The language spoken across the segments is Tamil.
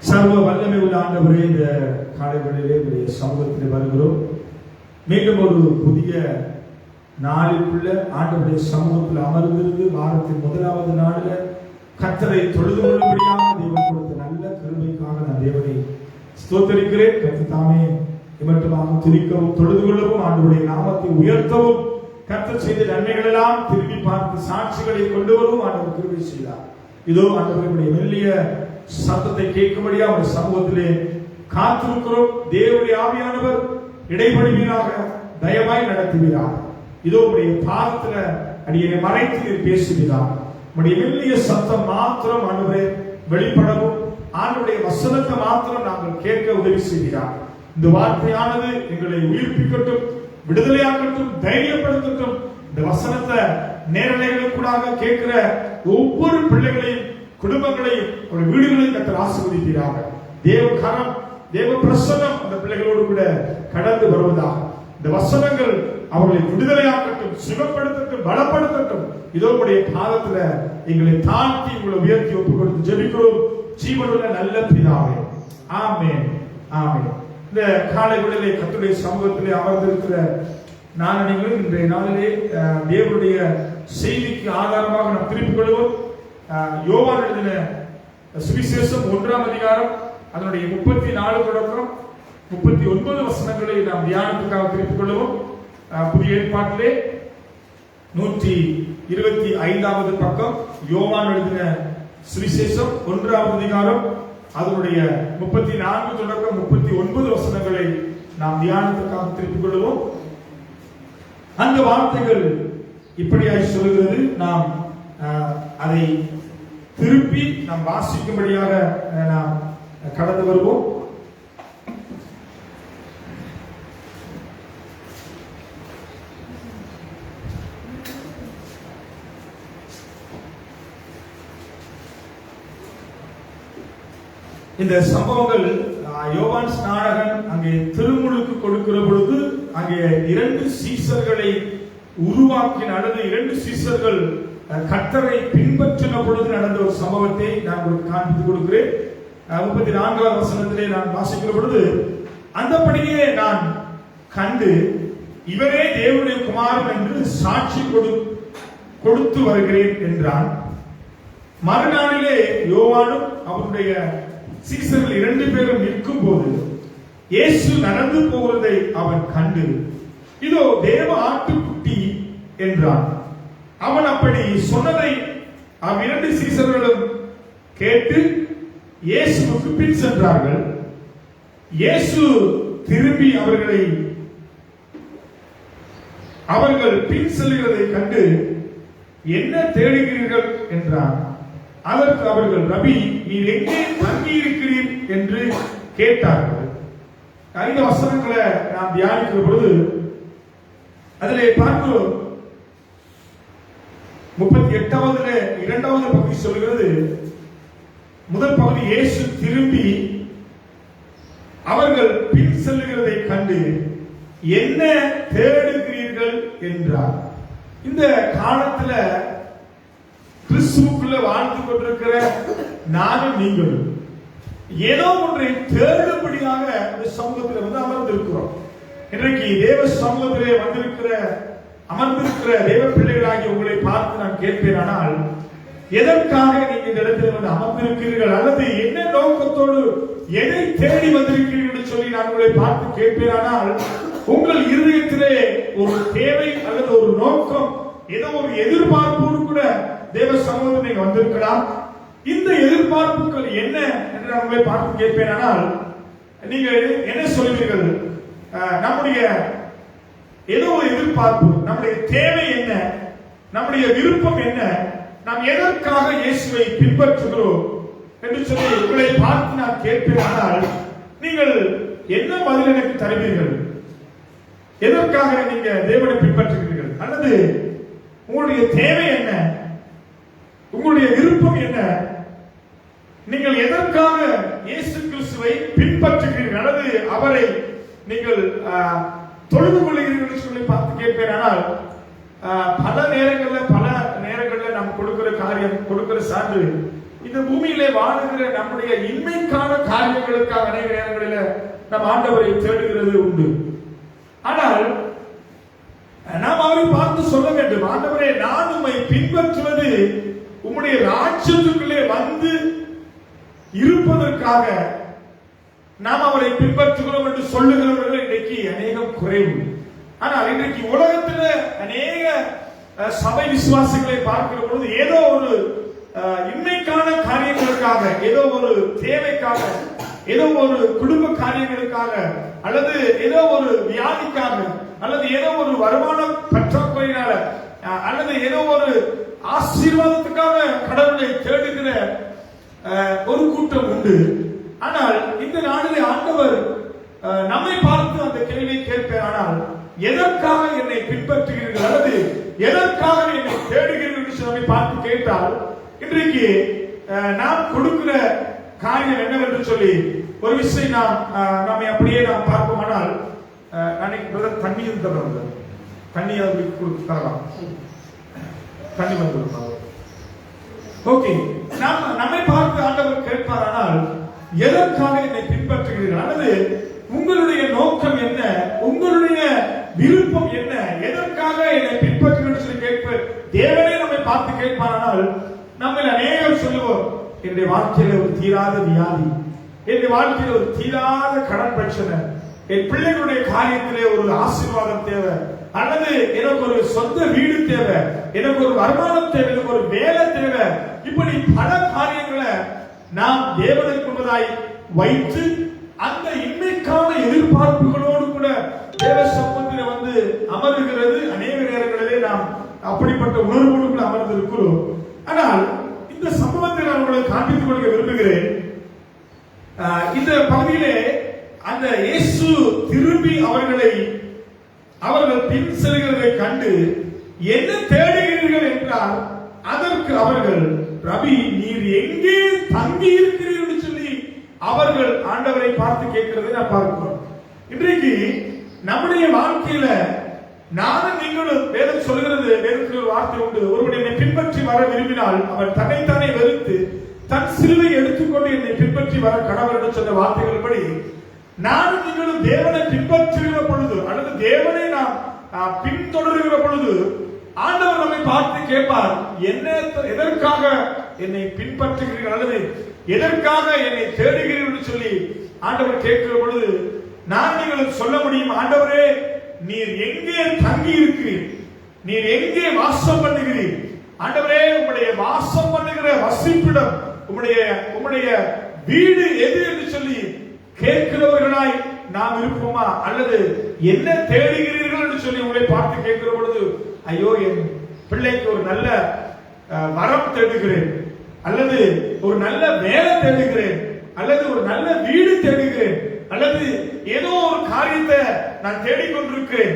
சர்வ வல்லமை உள்ள ஆண்டவரே, இந்த காலை வேளையிலே உடைய சமூகத்தில் வருகிறோம். மீண்டும் ஒரு புதிய நாளுக்குள்ள ஆண்டவருடைய சமூகத்தில் அமர்ந்திருந்து வாரத்தின் முதலாவது நாளில் கர்த்தரை தொழுது கொள்ளும்படியாக தேவன் கொடுத்த நல்ல கிருபைக்காக நான் தேவனை ஸ்தோத்தரிக்கிறேன். கர்த்தர் தாமே இமட்டுமாக துதிக்கவும் தொழுது கொள்ளவும் ஆண்டவருடைய நாமத்தை உயர்த்தவும் கர்த்தர் செய்த நன்மைகள் எல்லாம் திரும்பி பார்த்து சாட்சிகளை கொண்டு வரவும் ஆண்டவர் கிருபை செய்தார். இதோ ஆண்டவருடைய மெல்லிய சத்தத்தை கேட்கும்படியா அவருடைய சமூகத்திலே காத்திருக்கிறோம். தேவனுடைய ஆவியானவர் இடைவெளியாக தயவாய் நடத்துகிறார். இதோ உடைய பாதத்துல அடியை மறைத்து பேசுகிறார். உடைய மெல்லிய சத்தம் மாத்திரம் ஆண்டவரே வெளிப்படவும் ஆண்டவருடைய வசனத்தை மாத்திரம் நாங்கள் கேட்க உதவி செய்கிறார். இந்த வார்த்தையானது எங்களை உயிர்ப்பிக்கட்டும், விடுதலையாக்கட்டும், தைரியப்படுத்தட்டும். இந்த வசனத்தை நேரலைகளுக்கூடாக கேட்கிற ஒவ்வொரு பிள்ளைகளையும் குடும்பங்களையும் அவருடைய வீடுகளையும் கர்த்தர் ஆசீர்வதிக்கிறாங்க. தேவ கரம், தேவ பிரசன்னம் அந்த பிள்ளைகளோடு கூட கடந்து வருவதாக இந்த வசனங்கள் அவர்களை விடுதலையாக்கட்டும், சுகப்படுத்தட்டும், பலப்படுத்தட்டும். இதோ உடைய பாதத்துல எங்களை தாழ்த்தி உங்களை உயர்த்தி ஒப்புக் கொடுத்து ஜெபிக்கிறோம். ஜீவனுள்ள நல்ல பிதாவே, ஆமென், ஆமென். இந்த காலை வேளையிலே கர்த்தருடைய சமூகத்திலே அமர்ந்திருக்கிற நான் நீங்களும் இன்றைய நாளிலே தேவனுடைய செய்திக்கு ஆதாரமாக நாம் திருப்பிக் கொள்வோம். யோவான் எழுதின சுவிசேஷம் 1ஆம் அதிகாரம் அதனுடைய 34 தொடக்கம் 39 வசனங்களை நாம் தியானத்துக்காக திருப்பிக் கொள்வோம். புதிய ஏற்பாட்டிலே 125வது பக்கம் யோவான் எழுதின சுவிசேஷம் 1ஆம் அதிகாரம் அதனுடைய 34 தொடக்கம் 39 வசனங்களை நாம் தியானத்துக்காக திருப்பிக் கொள்வோம். அந்த வார்த்தைகள் இப்படியாய் சொல்கிறது. நாம் அதை திருப்பி நாம் வாசிக்கும்படியாக நாம் கடந்து வருவோம். இந்த சம்பவங்கள் யோவான் ஸ்நானகன் அங்கே திருமுழுக்கு கொடுக்கிற பொழுது அங்கே 2 சீசர்களை உருவாக்கின அல்லது 2 சீசர்கள் கர்த்தரை பின்பற்றின பொழுது நடந்த ஒரு சம்பவத்தை நான் உங்களுக்கு காண்பித்துக் கொடுக்கிறேன். 34வது வசனத்திலே நான் வாசிக்கிற பொழுது, அந்தபடியே நான் கண்டு இவரே தேவனுடைய குமாரன் என்று சாட்சி கொடுத்து வருகிறேன் என்றான். மறுநாளிலே யோவானும் அவருடைய சீசர்கள் 2 பேரும் நிற்கும் போது இயேசு நடந்து போகிறதை அவன் கண்டு, இதோ தேவ ஆட்டுக்குட்டி என்றான். அவன் அப்படி சொன்னதை 2 சீசர்களும் கேட்டு இயேசுவுக்கு பின் சென்றார்கள். இயேசு திரும்பி அவர்கள் பின் செல்கிறதை கண்டு, என்ன தேடுகிறீர்கள் என்றார். அதற்கு அவர்கள், ரபி, நீர் எங்கே தங்கி இருக்கிறீர் என்று கேட்டார்கள். இந்த வசனங்களை நாம் தியானிக்கிற பொழுது அதிலே பார்க்கிறோம். 38வது 2வது பகுதி சொல்கிறது. முதல் பகுதி இயேசு திரும்பி அவர்கள் பின் செல்லுகிறதை கண்டு என்ன தேடுகிறீர்கள் என்றார். இந்த காலத்துல கிறிஸ்துவுக்குள்ள வாழ்ந்து கொண்டிருக்கிற நானும் நீங்களும் ஏதோ ஒன்றை தேடும்படியாக இந்த சமூகத்தில் அமர்ந்திருக்கிறோம். இன்றைக்கு தேவ சமூகத்திலே அமர்ந்திருக்கிற தேவ பிள்ளைகளாகி உங்களை பார்த்து நான் கேட்பேன், ஆனால் எதற்காக நீங்க இந்த இடத்தில் அமர்ந்திருக்கிறீர்கள் அல்லது என்ன நோக்கத்தோடு எதை தேடி வந்திருக்கிறீர்கள் சொல்லி நான் உங்களை பார்த்து கேட்பேன். ஆனால் உங்கள் இருதயத்திலே ஒரு தேவை அல்லது ஒரு நோக்கம், ஏதோ ஒரு எதிர்பார்ப்போடு கூட தேவ சமூகத்தில் நீங்க வந்திருக்கலாம். இந்த எதிர்பார்ப்புகள் என்ன என்று நான் உங்களை பார்த்து கேட்பேன். ஆனால் நீங்க என்ன சொல்வீர்கள்? நம்முடைய ஏதோ ஒரு எதிர்பார்ப்பு, நம்முடைய தேவை என்ன, நம்முடைய விருப்பம் என்ன, நாம் எதற்காக இயேசுவை பின்பற்றுகிறோம் என்று சொல்லி உங்களை பார்த்து நான் கேட்பேன். ஆனால் நீங்கள் என்ன பதில் எனக்கு தருவீர்கள்? எதற்காக நீங்க தேவனை பின்பற்றுகிறீர்கள்? அல்லது உங்களுடைய தேவை என்ன, உங்களுடைய விருப்பம் என்ன, நீங்கள் எதற்காக இயேசு கிறிஸ்துவை பின்பற்றுகிறீர்கள் அல்லது அவரை நீங்கள் தொழுது கொள்ளுகிறீர்கள் சொல்லி பார்த்து கேட்பேன். ஆனால் பல நேரங்களில் நாம் கொடுக்கிற காரியம், கொடுக்கிற சான்று இந்த பூமியிலே வாழுகிற நம்முடைய இன்மைக்கான காரியங்களுக்காக அநேக நேரங்களில் நம் ஆண்டவரை தேடுகிறது உண்டு. ஆனால் நாம் அவரை பார்த்து சொல்ல வேண்டும், ஆண்டவரே, நான் உம்மை பின்பற்றுவது உம்முடைய ராஜ்யத்துக்குள்ளே வந்து இருப்பதற்காக நாம் அவரை பின்பற்றுகிறோம் என்று சொல்லுகிறவர்கள் இன்றைக்கு அநேகம் குறைவு. ஆனால் இன்றைக்கு உலகத்தில் அநேக சபை விசுவாசிகளை பார்க்கிற பொழுது ஏதோ ஒரு இன்மைக்கான காரியங்களுக்காக, ஏதோ ஒரு தேவைக்காக, ஏதோ ஒரு குடும்ப காரியங்களுக்காக, அல்லது ஏதோ ஒரு வியாதிக்காக, அல்லது ஏதோ ஒரு வருமான பற்றாக்குறையினால, அல்லது ஏதோ ஒரு ஆசீர்வாதத்துக்காக கடவுளை தேடுகிற ஒரு கூட்டம் உண்டு. ஆனால் இந்த நாளிலே ஆண்டவர் நம்மை பார்த்து அந்த கேள்வியை கேட்பார். ஆனால் எதற்காக என்னை பின்பற்றுகிறீர்கள், அல்லது எதற்காக என்னை தேடுகிறீர்கள் என்று நம்மை பார்த்து கேட்டால், இன்றைக்கு நாம் கொடுக்கிற காரியம் என்னவென்று சொல்லி ஒரு விஷயம் நாம அப்படியே நாம் பார்ப்போமானால், தண்ணி தரலாம், தண்ணி தரலாம், தண்ணி வந்து ஓகே. நம்மை பார்த்து ஆண்டவர் கேட்பார், ஆனால் எதற்காக என்னை பின்பற்றுகிறீர்கள், அல்லது உங்களுடைய நோக்கம் என்ன, உங்களுடைய விருப்பம் என்ன, எதற்காக என்னை பின்பற்றுகிறீர்கள் சொல்லி கேட்பார். தேவனே நம்மை பார்த்து கேட்பார். ஆனால் நம்ம அநேகர் சொல்லுவோம், என்னுடைய வாழ்க்கையில ஒரு தீராத வியாதி, என்னுடைய வாழ்க்கையில ஒரு தீராத கடன் பிரச்சனை, என் பிள்ளைகளுடைய காரியத்திலே ஒரு ஆசீர்வாதம் தேவை, அல்லது எனக்கு ஒரு சொந்த வீடு தேவை, எனக்கு ஒரு வருமானம் தேவை, எனக்கு ஒரு வேலை தேவை. இப்படி பல காரியங்களை நாம் தேவனுக்கு முன்பதாய் வைத்து அந்த இன்மைக்கான எதிர்பார்ப்புகளோடு கூட தேவ சமூகத்தில் வந்து அமர்கிறது. அநேக நேரங்களிலே நாம் அப்படிப்பட்ட உணர்வோடு கூட அமர்ந்து இருக்கிறோம். ஆனால் இந்த சம்பவத்தை நான் உங்களுக்கு காண்பித்துக் கொள்ள விரும்புகிறேன். இந்த பகுதியிலே அந்த இயேசு திரும்பி அவர்கள் பின் செல்கிறதை கண்டு என்ன தேடுகிறீர்கள் என்றால், அதற்கு அவர்கள், ரபி, நீர் எங்கே தங்கி இருக்கிறீர்கள் என்று சொல்லி அவர்கள் ஆண்டவரை பார்த்து கேட்கிறதை நான் பார்க்கிறோம். இன்றைக்கு நம்முடைய வாழ்க்கையில நானும் நீங்களும், வேதம் சொல்கிறது, வேதத்தில் ஒரு வார்த்தை உண்டு, ஒருவன் என்னை பின்பற்றி வர விரும்பினால் அவன் தன்னைத்தானே வெறுத்து தன் சிலுவை எடுத்துக்கொண்டு என்னை பின்பற்றி வர கடவுள் என்று சொன்ன வார்த்தைகள் படி, நானும் நீங்களும் தேவனை பின்பற்றுகிற பொழுது, அல்லது தேவனை நாம் பின்தொடர்கிற பொழுது ஆண்டவர் நம்மை பார்த்து கேட்பார், என்ன, எதற்காக என்னை பின்பற்றுகிறீர்கள், அல்லது எதற்காக என்னை தேடுகிறீர்கள் சொல்லி ஆண்டவர் கேட்கிற பொழுது நான் நீங்களும் சொல்ல முடியும், ஆண்டவரே, நீர் எங்கே தங்கி இருக்கிறீர், நீர் எங்கே வாசம் பண்ணுகிறீர், ஆண்டவரே, உம்முடைய வாசம் பண்ணுகிற வசிப்பிடம், உம்முடைய வீடு எது என்று சொல்லி கேட்கிறவர்களாய் நாம் இருப்போமா, அல்லது என்ன தேடுகிறீர்கள் என்று சொல்லி உங்களை பார்த்து கேட்கிற பொழுது, ஐயோ, என் பிள்ளைக்கு ஒரு நல்ல வரம் தேடுகிறேன், அல்லது ஒரு நல்ல வேலை தேடுகிறேன், அல்லது ஒரு நல்ல வீடு தேடுகிறேன், அல்லது ஏதோ ஒரு காரியத்தை நான் தேடிக்கொண்டிருக்கிறேன்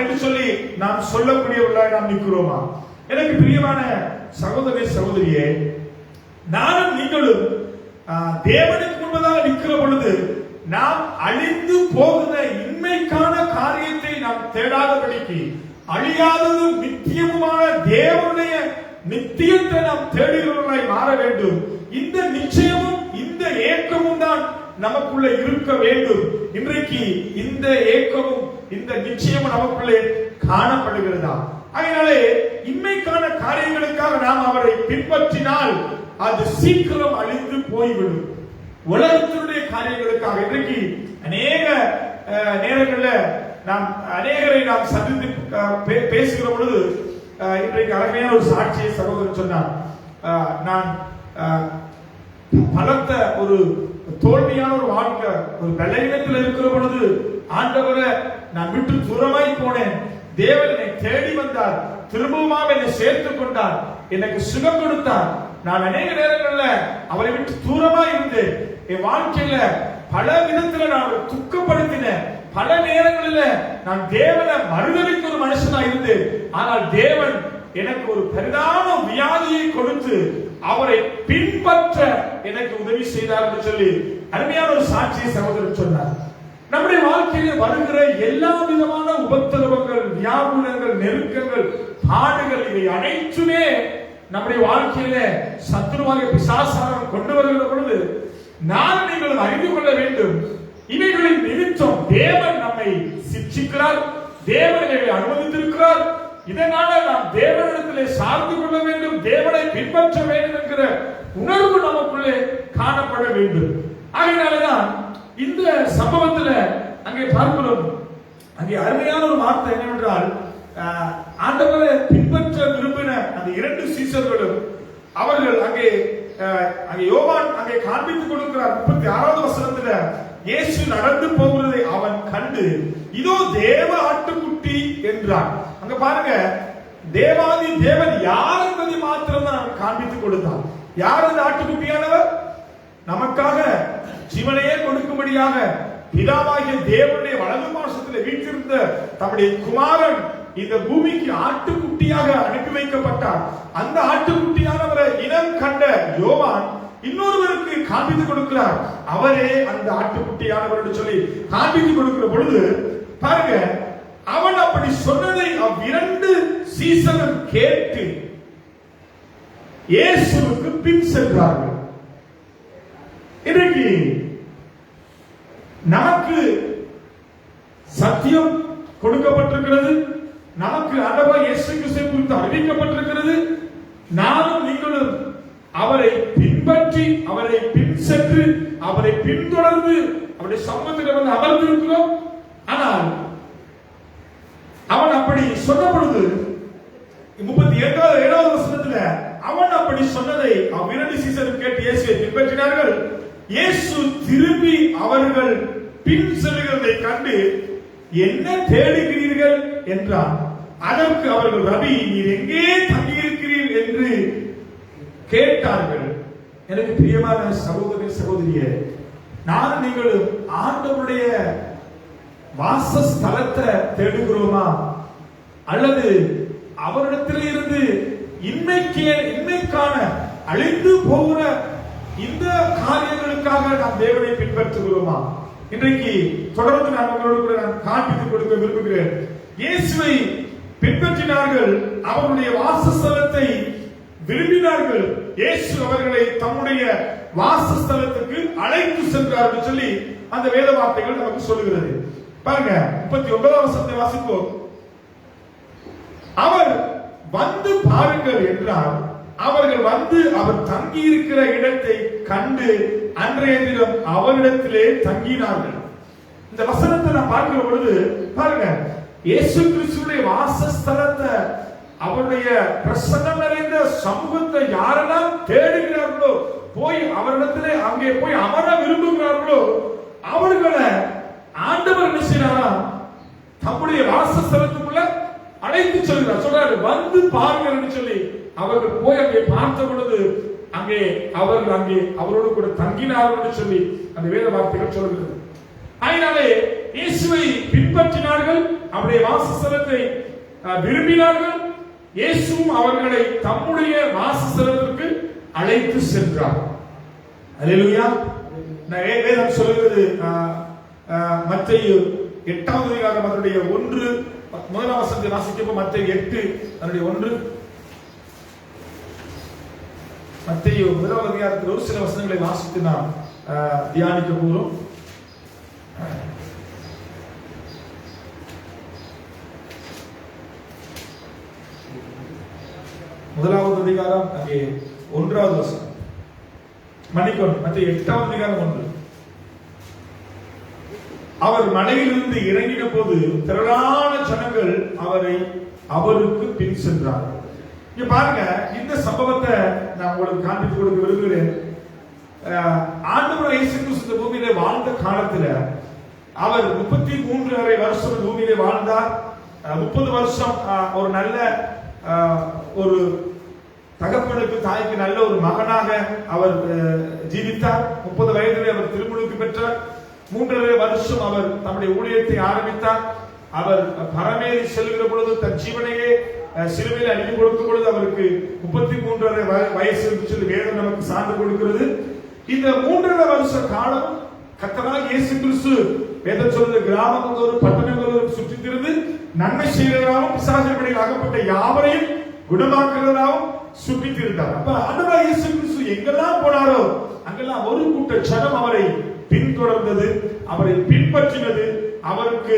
என்று சொல்லி நாம் சொல்லக்கூடியவர்களாக நாம் நிற்கிறோமா? எனக்கு பிரியமான சகோதரே, சகோதரியே, நானும் நீங்களும் தேவனுக்கு முன்பதாக நிற்கிற பொழுது நாம் அழிந்து போகிற இன்மைக்கான காரியத்தை நாம் தேடாதபடிக்கு, அழியாததும் நித்தியமுமான தேவனுடைய நித்தியத்தை நாம் தேடுகிறவர்களாய் மாற வேண்டும். இந்த நிச்சயமும் இந்த ஏக்கமும் தான் நமக்குள்ள இருக்க வேண்டும். இன்றைக்கு இந்த ஏக்கமும் இந்த நிச்சயமும் நமக்குள்ளே காணப்படுகிறதா? அதனாலே இன்மைக்கான காரியங்களுக்காக நாம் அவரை பின்பற்றினால் அது சீக்கிரம் அழிந்து போய்விடும். உலகத்தினுடைய காரியங்களுக்காக இன்றைக்கு அநேக நேரங்களில் நாம் அநேகரை நாம் சந்தித்து பேசுகிற பொழுது, இன்றைக்கு அழகையான ஒரு சாட்சியை சகோதரர் சொன்னார். நான் பலத்த ஒரு தோல்வியான ஒரு வாழ்க்கை, ஒரு பலவீனத்தில் இருக்கிற பொழுது ஆண்டவரை நான் விட்டு தூரமாய் போனேன். தேவன் என்னை தேடி வந்தார், திரும்பவும் என்னை சேர்த்துக் கொண்டார், எனக்கு சுகம் கொடுத்தார். நான் அநேக நேரங்களில் அவரை விட்டு தூரமா இருந்து என் வாழ்க்கையில பல விதத்துல நான் துக்கப்படுத்தினேன். பல நேரங்களில் நான் தேவனை மறுதலிக்க ஒரு மனுஷனா இருந்து, ஆனால் தேவன் எனக்கு ஒரு பெரிதான வியாதியை கொடுத்து அவரை பின்பற்ற எனக்கு உதவி செய்தார் என்று சொல்லி அருமையான ஒரு சாட்சியை சகோதரர் சொன்னார். நம்முடைய வாழ்க்கையில வருகிற எல்லா விதமான உபத்திரவங்கள், வியாகுலங்கள், நெருக்கங்கள், பாடுகள், இவை அனைத்துமே நம்முடைய வாழ்க்கையில சத்துருவாக பிசாசானவன் கொண்டு வருகிற பொழுது நான் நீங்கள் அறிந்து கொள்ள வேண்டும், இவைகளின் நிமித்தம் தேவன் நம்மை சிட்சிக்கிறார், தேவன் இவைகளை அனுமதித்திருக்கிறார். இதனால நாம் தேவனிடத்திலே சார்ந்து கொள்ள வேண்டும், தேவனை பின்பற்ற வேண்டும் என்கிற உணர்வு நமக்குள்ளே காணப்பட வேண்டும். அதனாலதான் இந்த சம்பவத்துல அங்கே பார்க்கிறோம், அங்கே அருமையான ஒரு வார்த்தை என்னவென்றால், ஆண்டவரை பின்பற்ற விரும்பின அந்த 2 சீஷர்களும் அவர்கள் அங்கே யோவான் அங்கே காண்பித்துக் கொடுக்கிறார். 36வது வசனத்துல இயேசு நடந்து போகிறதை அவன் கண்டு இதோ தேவ ஆட்டுக்குட்டி என்றான். அங்க பாருங்க, தேவாதி தேவன் யார் என்பதை மாத்திரம் தான் காண்பித்துக் கொடுத்தான். யார் அந்த ஆட்டுக்குட்டியானவர்? நமக்காக ஜீவனையே கொடுக்கும்படியாக பிதாவாகிய தேவனுடைய வலது பாசத்தில் வீற்றிருந்த தம்முடைய குமாரன் இந்த பூமிக்கு ஆட்டுக்குட்டியாக அனுப்பி வைக்கப்பட்டார். அந்த ஆட்டுக்குட்டியானவரை இனம் கண்ட யோவான் இன்னொருவருக்கு காண்பித்துக் கொடுக்கிறார். அவரே அந்த ஆட்டுக்குட்டியானவர் என்று சொல்லி காண்பித்துக் கொடுக்கிற பொழுது பாருங்க, அவன் அப்படி சொன்னதை 2 சீஷர்கள் கேட்டு இயேசுவுக்கு பின் சென்றார்கள். இன்றைக்கு நமக்கு சத்தியம் கொடுக்கப்பட்டிருக்கிறது, நமக்கு ஆண்டவர் இயேசு கிறிஸ்துவை குறித்து அறிவிக்கப்பட்டிருக்கிறது. நானும் நீங்களும் அவரை பின்பற்றி அவரை பின் சென்று அவரை பின்தொடர்ந்து அவருடைய சமூகத்தில் வந்து அமர்ந்திருக்கிறோம். ஆனால் அவன் அப்படி சொன்ன பொழுது 37வது வசனத்துல அவன் அப்படி சொன்னதை 2 சீஷர்கள் கேட்டு இயேசுவை பின்பற்றினார்கள். இயேசு திரும்பி அவர்கள் பின் செல்கிறதை கண்டு என்ன தேடுகிறீர்கள் என்றார். அதற்கு அவர்கள், ரபி, நீர் எங்கே தங்கியிருக்கிறீர் என்று கேட்டார்கள். எனக்கு பிரியமான சகோதரி சகோதரியே, நான் நீங்களும் ஆண்டவருடைய வாசஸ்தலத்தை தேடுகிறோமா, அல்லது அவரிடத்தில் இருந்து இன்மைக்கான அழிந்து போகிற இந்த காரியங்களுக்காக நாம் தேவனை பின்பற்றுகிறோமா? இன்றைக்கு தொடர்ந்து நான் உங்களோடு கூட காண்பித்துக் கொடுக்க விரும்புகிறேன். இயேசுவை பின்பற்றினார்கள், அவருடைய வாசஸ்தலத்தை விரும்பினார்கள். இயேசு அவர்களை தம்முடைய வாசஸ்தலத்துக்கு அழைத்து சென்றார் என்று சொல்லி அந்த வேத வார்த்தைகள் நமக்கு சொல்லுகிறது. பாருங்க, 39வது வசனத்தை வாசிப்போம். அவர் வந்து பாருங்கள் என்றார். அவர்கள் வந்து அவர் தங்கி இருக்கிற இடத்தை கண்டு அன்றைய தினம் அவரிடத்திலே தங்கினார்கள். இந்த வசனத்தை நான் பார்க்கிற பொழுது பாருங்க, இயேசு கிறிஸ்துவின் வாசஸ்தலத்தை, அவருடைய பிரசன்னம் நிறைந்த சமூகத்தை யாரெல்லாம் தேடுகிறார்களோ, போய் அவரிடத்திலே அங்கே போய் அமர விரும்புகிறார்களோ, அவர்களை ஆண்டவர் என்ன செய்யறாரா, தம்முடைய வாசஸ்தலத்துக்குள்ள அழைத்து சொல்கிறார். சொல்றாரு, வந்து பாருங்கள் என்று சொல்லி அவர்கள் போய் அங்கே பார்த்த பொழுது அங்கே அவர்கள் அங்கே அவரோடு கூட தங்கினார்கள் என்று சொல்லி அந்த வேத வார்த்தைகள் சொல்கிறது. அதனாலே இயேசுவை பின்பற்றினார்கள், அவருடைய வாசஸ்தலத்தை விரும்பினார்கள். இயேசுவும் அவர்களை தம்முடைய வாசஸ்தலத்திற்கு அழைத்து சென்றார். அல்லேலூயா. வேதம் சொல்கிறது, மத்தேயு 8வது அதிகாரம் அதனுடைய 1 வசனத்தை வாசிக்கப்போ, மத்தேயு 8 அதனுடைய 1, மத்தேயு 1வது அதிகாரத்தில் ஒரு சில வசனங்களை வாசித்து நாம் தியானிக்க போகிறோம். முதலாவது அதிகாரம் அங்கே 1வது வசனம், மன்னிக்கணும், மத்தேயு 8வது அதிகாரம் 1. அவர் மலையிலிருந்து இறங்கின போது திரளான ஜனங்கள் அவருக்கு பின் சென்றார்கள். இங்க பாருங்க, இந்த சம்பவத்தை நான் உங்களுக்கு காண்பித்து கொடுக்க விரும்புகிறேன். ஆண்டவர் இயேசு கிறிஸ்து பூமியிலே வாழ்ந்த காலத்துல அவர் 33 வருஷம் பூமியிலே வாழ்ந்தார். 30 வருஷம் ஒரு நல்ல ஒரு தகப்பனுக்கு தாய்க்கு நல்ல ஒரு மகனாக அவர் ஜீவித்தார். 30 வயதிலே அவர் திருமுழுக்கு பெற்றார். 3 வருஷம் அவர் தம்முடைய ஊழியத்தை ஆரம்பித்தார். அவர் பரமேறி செல்கிற பொழுது தன் ஜீவனையே சிலுவையில் அடித்து கொடுக்கும் பொழுது அவருக்கு 33 வயசு என்று சொல்லி வேதம் நமக்கு சான்று கொடுக்கிறது. இந்த 3 வருஷ காலம் கர்த்தராகிய இயேசு கிறிஸ்து வேதம் சொல்லுது, கிராமங்களோடு பட்டணங்களோடு சுற்றித்திருந்து நன்மை செய்கிறதாகவும் பிசாசின் பிடியில் அகப்பட்ட யாவரையும் குணமாக்குகிறதாகவும் சுற்றித் இருந்தார். அப்ப ஆண்டவராகிய இயேசு கிறிஸ்து எங்கெல்லாம் போனாரோ அங்கெல்லாம் ஒரு கூட்ட ஜனம் அவரை பின்தொடர்ந்தது, அவரை பின்பற்றினது, அவருக்கு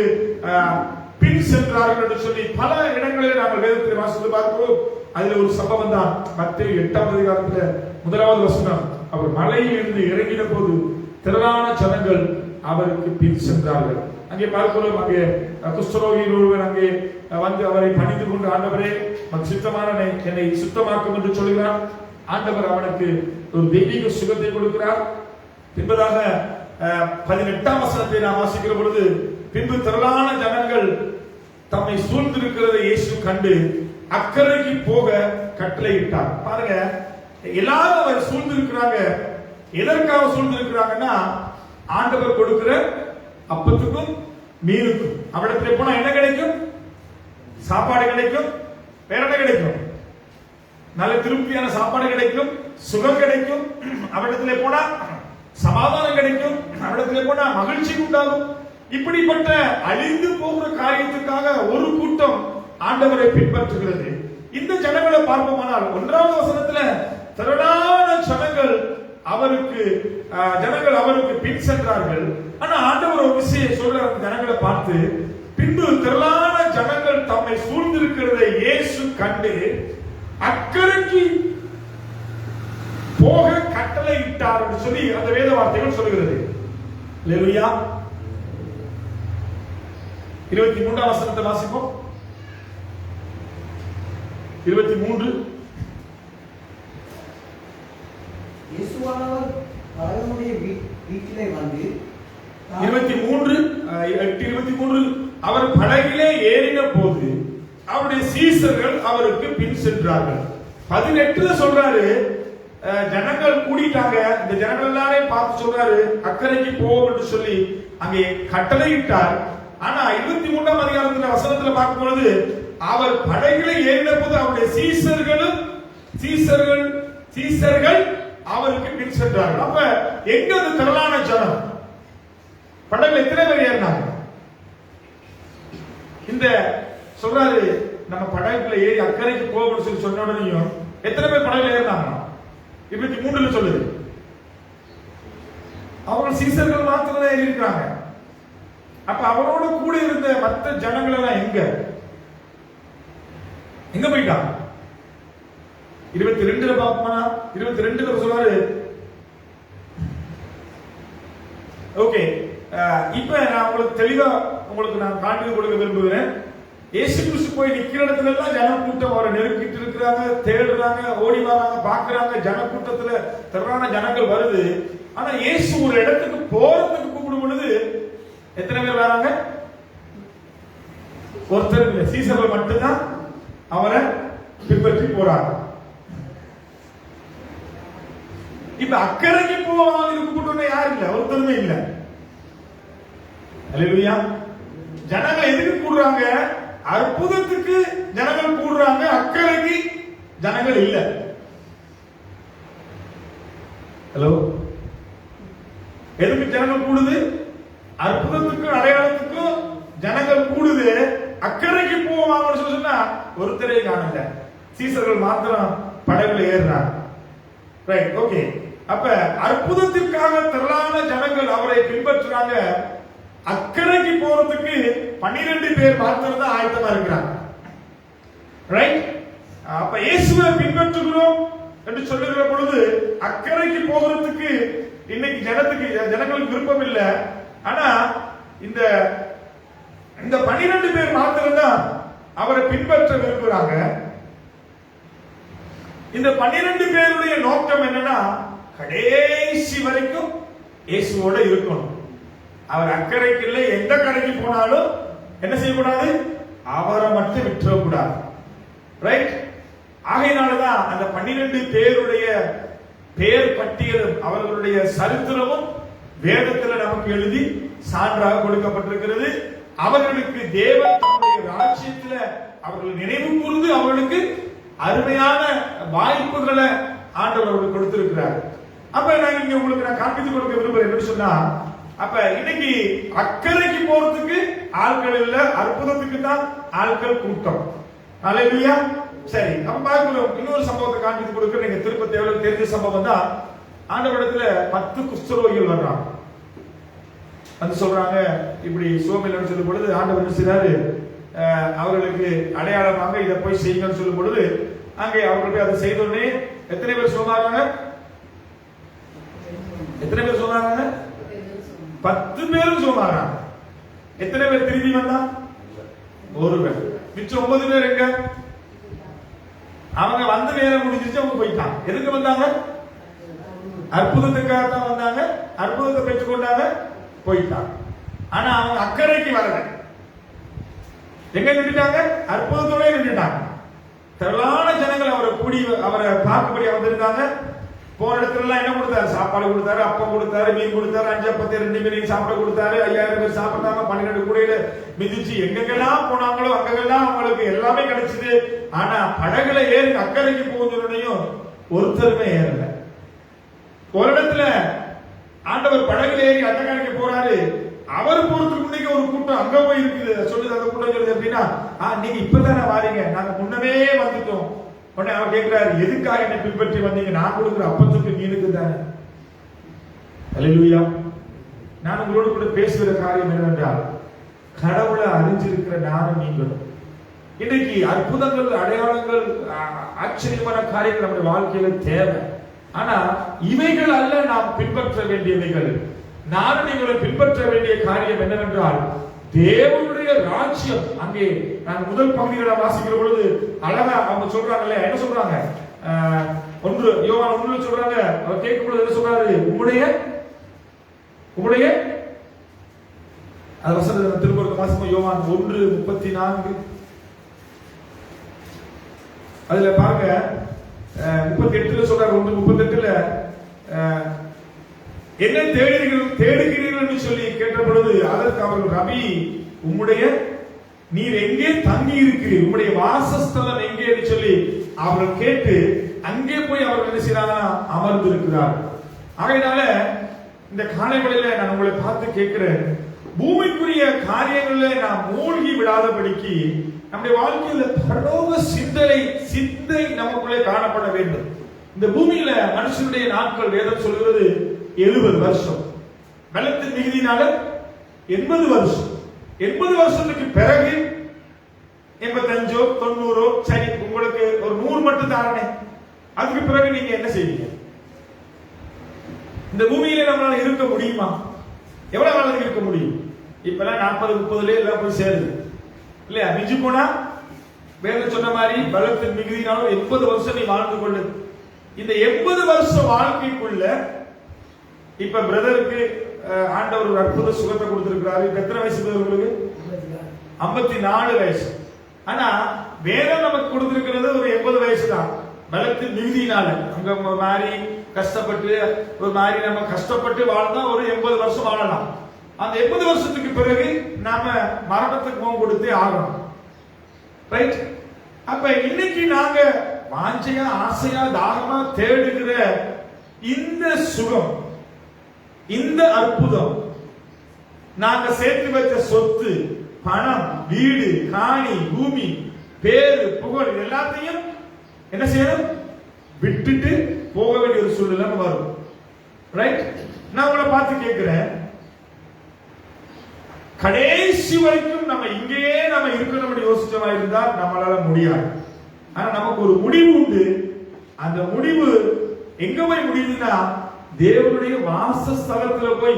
பின் சென்றார்கள் என்று சொல்லி பல இடங்களில் நாங்கள் வேதத்தில் வாசித்து பார்க்கிறோம். அதுல ஒரு சம்பவம் தான் மத்தேயு 8ஆம் அதிகாரத்துல 1வது வசனம். அவர் மலையில் இருந்து இறங்கின போது திரளான ஜனங்கள் அவருக்கு பின் சென்றார்கள். அங்கே பார்க்கிறோம், அங்கே குஷ்டரோகியில் ஒருவர் அங்கே வந்து அவரை பணிந்து கொண்டு, ஆண்டவரே சித்தமான என்னை சுத்தமாக்கும் என்று சொல்கிறார். ஆண்டவர் அவனுக்கு ஒரு தெய்வீக சுகத்தை கொடுக்கிறார். பின்பதாக 18ஆம் வசனத்தை நாம் வாசிக்கிற பொழுது, பின்பு திரளான ஜனங்கள் தம்மை சூழ்ந்திருக்கிறதை இயேசு கண்டு அக்கறைக்கு போக கட்டளையிட்டார். பாருங்க, எல்லாரும் அவர் சூழ்ந்திருக்கிறாங்க. எதற்காக சூழ்ந்திருக்கிறாங்கன்னா, ஆண்டவர் கொடுக்கிற அப்பத்துக்கும் மீனுக்கும். அவரிடத்துல போனா என்ன கிடைக்கும்? சாப்பாடு கிடைக்கும். வேற என்ன கிடைக்கும்? நல்ல திருப்தியான சாப்பாடு கிடைக்கும், சுகம் கிடைக்கும். அவரிடத்துல போனா சமாதானம் கிடைக்கும். அவரிடத்துல போனா மகிழ்ச்சி உண்டாகும். இப்படிப்பட்ட அழிந்து போகிற காரியத்துக்காக ஒரு கூட்டம் ஆண்டவரை பின்பற்றுகிறது. இந்த ஜனங்களை பார்ப்போமானால் 1வது வசனத்துல திரளான ஜனங்கள் அவருக்கு பின் சென்றார்கள். ஆனா ஆண்டவர் ஒரு விஷயம் சொல்ற ஜனங்களை பார்த்து, பின்பு திரளான ஜனங்கள் தம்மை சூழ்ந்திருக்கிறதை இயேசு கண்டு அக்கறைக்கு போக கட்டளை இட்டார் என்று சொல்லி அந்த வேத வார்த்தைகள் சொல்கிறது. அல்லேலூயா. 23ஆம் வசனத்தை வாசிப்போம். 23. இயேசுவானவர் அவருடைய வீட்டிலே வந்து 23 அவர் படகிலே ஏறின போது அவருடைய சீசர்கள் அவருக்கு பின் சென்றார்கள். 18 சொல்றாரு, ஜனங்கள் கூடிட்டாங்க. இந்த ஜனங்கள் எல்லாரையும் பார்த்து சொல்றாரு, அக்கறைக்கு போவோம் என்று சொல்லி அங்கே கட்டளையிட்டார். ஆனா 23ஆம் அதிகாரத்துல வசனத்துல பார்க்கும் பொழுது, அவர் படகிலே ஏறின போது அவருடைய சீசர்கள் அவருக்கு பின் சென்றார்கள். அப்ப எங்க அது திரளான ஜனம்? படகுல எத்தனை பேர் ஏறினாங்க? இந்த சொல்றாரு, நம்ம படகுல ஏறி அக்கறைக்கு போகணும்னு சொல்லி சொன்ன உடனேயும் எத்தனை பேர் படகுல ஏறினாங்க? 23 சொல்லுது. அவங்க சீசர்கள் மாத்திரம் ஏறி இருக்காங்க. அப்ப அவரோட கூட இருந்த மற்ற ஜனங்கள் எல்லாம் எங்க போயிட்டாங்க? 22 பாப்போமா? 22 சொல்றாரு. ஓகே, இப்ப நான் உங்களுக்கு தெளிவா நான் காண்பி கொடுக்க விரும்புகிறேன். இயேசு கிறிஸ்து போய் நிக்கிற இடத்துல எல்லாம் ஜனக்கூட்டம் அவரை நெருக்கிட்டு இருக்கிறாங்க, தேடுறாங்க, ஓடி வராங்க, பாக்குறாங்க. ஜனக்கூட்டத்துல திரளான ஜனங்கள் வருது. ஆனா இயேசு ஒரு இடத்துக்கு போறதுக்கு கூப்பிடும் பொழுது எத்தனை பேர் வராங்க? ஒருத்தர் இல்லை, சீசர்கள் மட்டும்தான் அவரை பின்பற்றி போறாங்க. இப்ப அக்கறைக்கு போவாங்க கூப்பிட்டு யாரும் இல்ல, ஒருத்தருமே இல்ல. அல்லேலூயா. ஜனங்கள் எதுக்கு கூடுறாங்க? அற்புதத்துக்கு ஜனங்கள் கூடுறாங்க, அக்கறைக்கு ஜனங்கள் இல்ல. ஹலோ, எதுக்கு ஜனங்கள் கூடுது? அற்புதத்துக்கும் அடையாளத்துக்கும் ஜனங்கள் கூடுது. அக்கறைக்கு போவாங்கன்னு சொன்னா ஒருத்தரே காணல. சீசர்கள் மாத்திரம் படகுல ஏறினாங்க. Right, okay. அப்ப அற்புதத்திற்காக திரளான ஜனங்கள் அவரை பின்பற்றுறாங்க. அக்கறைக்கு போறதுக்கு 12 பேர் மாத்திரம் தான் ஆயத்தமா இருக்கிறாங்க. ரைட். அப்ப இயேசுவை பின்பற்றுகிறோம் என்று சொல்லுகிற பொழுது அக்கறைக்கு போகிறதுக்கு இன்னைக்கு ஜனங்களுக்கு விருப்பம் இல்லை. ஆனா இந்த 12 பேர் மாத்திரம் தான் அவரை பின்பற்ற விரும்புறாங்க. இந்த 12 பேருடைய நோக்கம் என்னன்னா, கடைசி வரைக்கும் இயேசுவோட இருக்கணும். அவர் அக்கறைக்கு இல்லை, எந்த கரைக்கு போனாலும் என்ன செய்யக்கூடாது? அவரை மட்டும் விட்டுறக்கூடாது. ரைட். ஆகையினாலதான் அந்த 12 பேருடைய பேர் பட்டியலும் அவர்களுடைய சரித்திரமும் வேதத்தில் நமக்கு எழுதி சான்றாக கொடுக்கப்பட்டிருக்கிறது. அவர்களுக்கு தேவன் தம்முடைய ராஜ்யத்தில் அவர்கள் நினைவு கூர்ந்து அவர்களுக்கு அருமையான வாய்ப்புகளை ஆண்டவர் அவர்களுக்கு கொடுத்திருக்கிறார். அப்ப நான் இங்க உங்களுக்கு காண்பித்துக் கொடுக்க விரும்புறேன் என்று சொன்னா, அப்ப இன்னைக்கு அக்கறைக்கு போறதுக்கு ஆட்கள் இல்ல, அற்புதத்துக்கு தான் ஆட்கள் கூட்டம். அல்லேலூயா. சரி, நம்ம பார்க்கிறோம். இன்னொரு சம்பவத்தை காண்பித்து கொடுக்க நீங்க திருப்ப தேவை. தெரிஞ்ச சம்பவம் தான். ஆண்டவரிடத்துல 10 குஷ்டரோகிகள் வர்றாங்க. வந்து சொல்றாங்க, இப்படி சோமையில் சொல்லும் பொழுது ஆண்டவர் என்ன செய்றாரு, அவர்களுக்கு அடையாளமாக இதை போய் செய்யுங்கன்னு சொல்லும் பொழுது அங்கே அவர்கள் போய் அதை செய்தோடனே எத்தனை பேர் சொன்னாங்க? எத்தனை பேர் சொன்னாங்க? 10 பேரும் சொன்னாங்க. எத்தனை பேர் திரும்பி வந்தா? ஒரு பேர். மிச்சம் 9 பேர் எங்க? அவங்க வந்த நேரம் முடிஞ்சிச்சு, அவங்க போயிட்டாங்க. எதுக்கு வந்தாங்க? அற்புதத்துக்காக தான் வந்தாங்க. அற்புதத்தை பெற்றுக் கொண்டாங்க, போயிட்டாங்க. ஆனா அவங்க அக்கறைக்கு வரல. எங்க நின்றுட்டாங்க? அற்புதத்தோட நின்றுட்டாங்க. திரளான ஜனங்கள் அவரை பார்க்கபடி வந்திருந்தாங்க. போன இடத்துல எல்லாம் என்ன கொடுத்தாரு? சாப்பாடு கொடுத்தாரு, அப்பம் கொடுத்தாரு, மீன் கொடுத்தாரு, 5 அப்பத்தை 2 மீனையும் சாப்பிட கொடுத்தாரு. 5000 பேர் சாப்பிட்டாங்க. 12 கூடையில மிதிச்சு எங்கெல்லாம் போனாங்களோ அங்கெல்லாம் அவங்களுக்கு எல்லாமே கிடைச்சது. ஆனா படகுல ஏறி அக்கறைக்கு போகுதுனையும் ஒருத்தருமே ஏறல. ஒரு இடத்துல ஆண்டவர் படகுல ஏறி அக்கறைக்கு போறாரு. அவர் போறதுக்கு முன்னாடி ஒரு கூட்டம் அங்க போய் இருக்குது. சொல்லுது, அந்த கூட்டம் சொல்லுது எப்படின்னா, நீங்க இப்பதானே வாரீங்க, நாங்க முன்னமே வந்துட்டோம். உடனே அவர் கேட்கிறாரு, எதுக்காக என்னை பின்பற்றி வந்தீங்க? நான் கொடுக்குற அப்பத்துக்கு மீனுக்கு தானே. அல்லேலூயா. நான் உங்களோடு கூட பேசுகிற காரியம் என்னவென்றால், கடவுளை அறிஞ்சிருக்கிற நானும் நீங்களும் இன்னைக்கு அற்புதங்கள், அடையாளங்கள், ஆச்சரியமான காரியங்கள் நம்முடைய வாழ்க்கையில தேவை. ஆனா இவைகள் அல்ல நாம் பின்பற்ற வேண்டியவைகள். நானும் நீங்களும் பின்பற்ற வேண்டிய காரியம் என்னவென்றால், தேவனுடைய ராஜ்யம். அங்கே நான் முதல் பகுதிகளை வாசிக்கிற பொழுது அழகா அவங்க சொல்றாங்கல்ல, என்ன சொல்றாங்க? 1 யோவான் 1 சொல்றாங்க. அவர் கேட்கும் பொழுது என்ன சொல்றாரு? உம்முடைய அது வசனத்தை திரும்ப வாசிப்போம். யோவான் 1:34. அதுல பாருங்க, 38 சொல்றாரு. 1:38 என்ன தேடுகிறீர்கள் என்று சொல்லி கேட்ட பொழுது அதற்கு அவர்கள், ரபி, நீர் எங்கே தங்கி இருக்கிறீர், உம்முடைய வாசஸ்தலம் எங்கே என்று சொல்லி அவர்கள் கேட்டு அங்கே போய் அவர்கள் என்ன செய்யறாங்க? அமர்ந்து இருக்கிறார். ஆகையினால இந்த காலை வேளையில நான் உங்களை பார்த்து கேட்கிறேன், பூமிக்குரிய காரியங்களில் நாம் மூழ்கி விடாதபடிக்கு நம்முடைய வாழ்க்கையில பரலோக சிந்தை நமக்குள்ளே காணப்பட வேண்டும். இந்த பூமியில மனுஷனுடைய நாட்கள் வேதம் சொல்கிறது 70 வருஷம். பலத்தின் மிகுதியினால 80 வருஷம். 80 வருஷத்துக்கு பிறகு 85 90 சரி, உங்களுக்கு ஒரு 100 மட்டும் தாரணே. அதுக்கு பிறகு நீங்க என்ன செய்வீங்க? இந்த பூமியில நம்மளால இருக்க முடியுமா? எவ்வளவு நாள் இருக்க முடியும்? இப்பெல்லாம் 40 30 எல்லாம் போய் சேருது இல்லையா? மிஞ்சி போனா வேதம் சொன்ன மாதிரி பலத்தின் மிகுதியினாலும் 80 வருஷம் நீ வாழ்ந்து கொள்ளு. இந்த 80 வருஷம் வாழ்க்கைக்குள்ள இப்ப பிரதருக்கு ஆண்டவர் ஒரு அற்புத சுகத்தை கொடுத்திருக்கிறாரு. எத்தனை வயசு உங்களுக்கு? 54 வயசு. ஆனா வேதம் நமக்கு கொடுத்திருக்கிறது ஒரு 80 வயசு தான். பலத்தின் மிகுதியினால அங்க மாறி கஷ்டப்பட்டு ஒரு மாதிரி நம்ம கஷ்டப்பட்டு வாழ்ந்தா ஒரு 80 வருஷம் வாழலாம். அந்த 80 வருஷத்துக்கு பிறகு நாம மரணத்துக்கு முகம் கொடுத்தே ஆகணும். ரைட்? அப்ப இன்னைக்கு நாங்க வாஞ்சையா, ஆசையா, தாகமா தேடுகிற இந்த சுகம், இந்த அற்புதம், நாங்க சேர்த்து வச்ச சொத்து, பணம், வீடு, காணி, பூமி, பேரு, புகழ் எல்லாத்தையும் என்ன செய்யணும்? விட்டுட்டு போக வேண்டிய ஒரு சூழ்நிலை வரும். ரைட்? நான் உங்களை பார்த்து கேட்கிறேன், கடைசி வரைக்கும் நம்ம இங்கேயே நம்ம இருக்கணும் யோசிச்சமா இருந்தால் நம்மளால முடியாது. ஆனா நமக்கு ஒரு முடிவு உண்டு. அந்த முடிவு எங்க போய் முடியுதுன்னா, தேவனுடைய வாசஸ்தலத்துல போய்,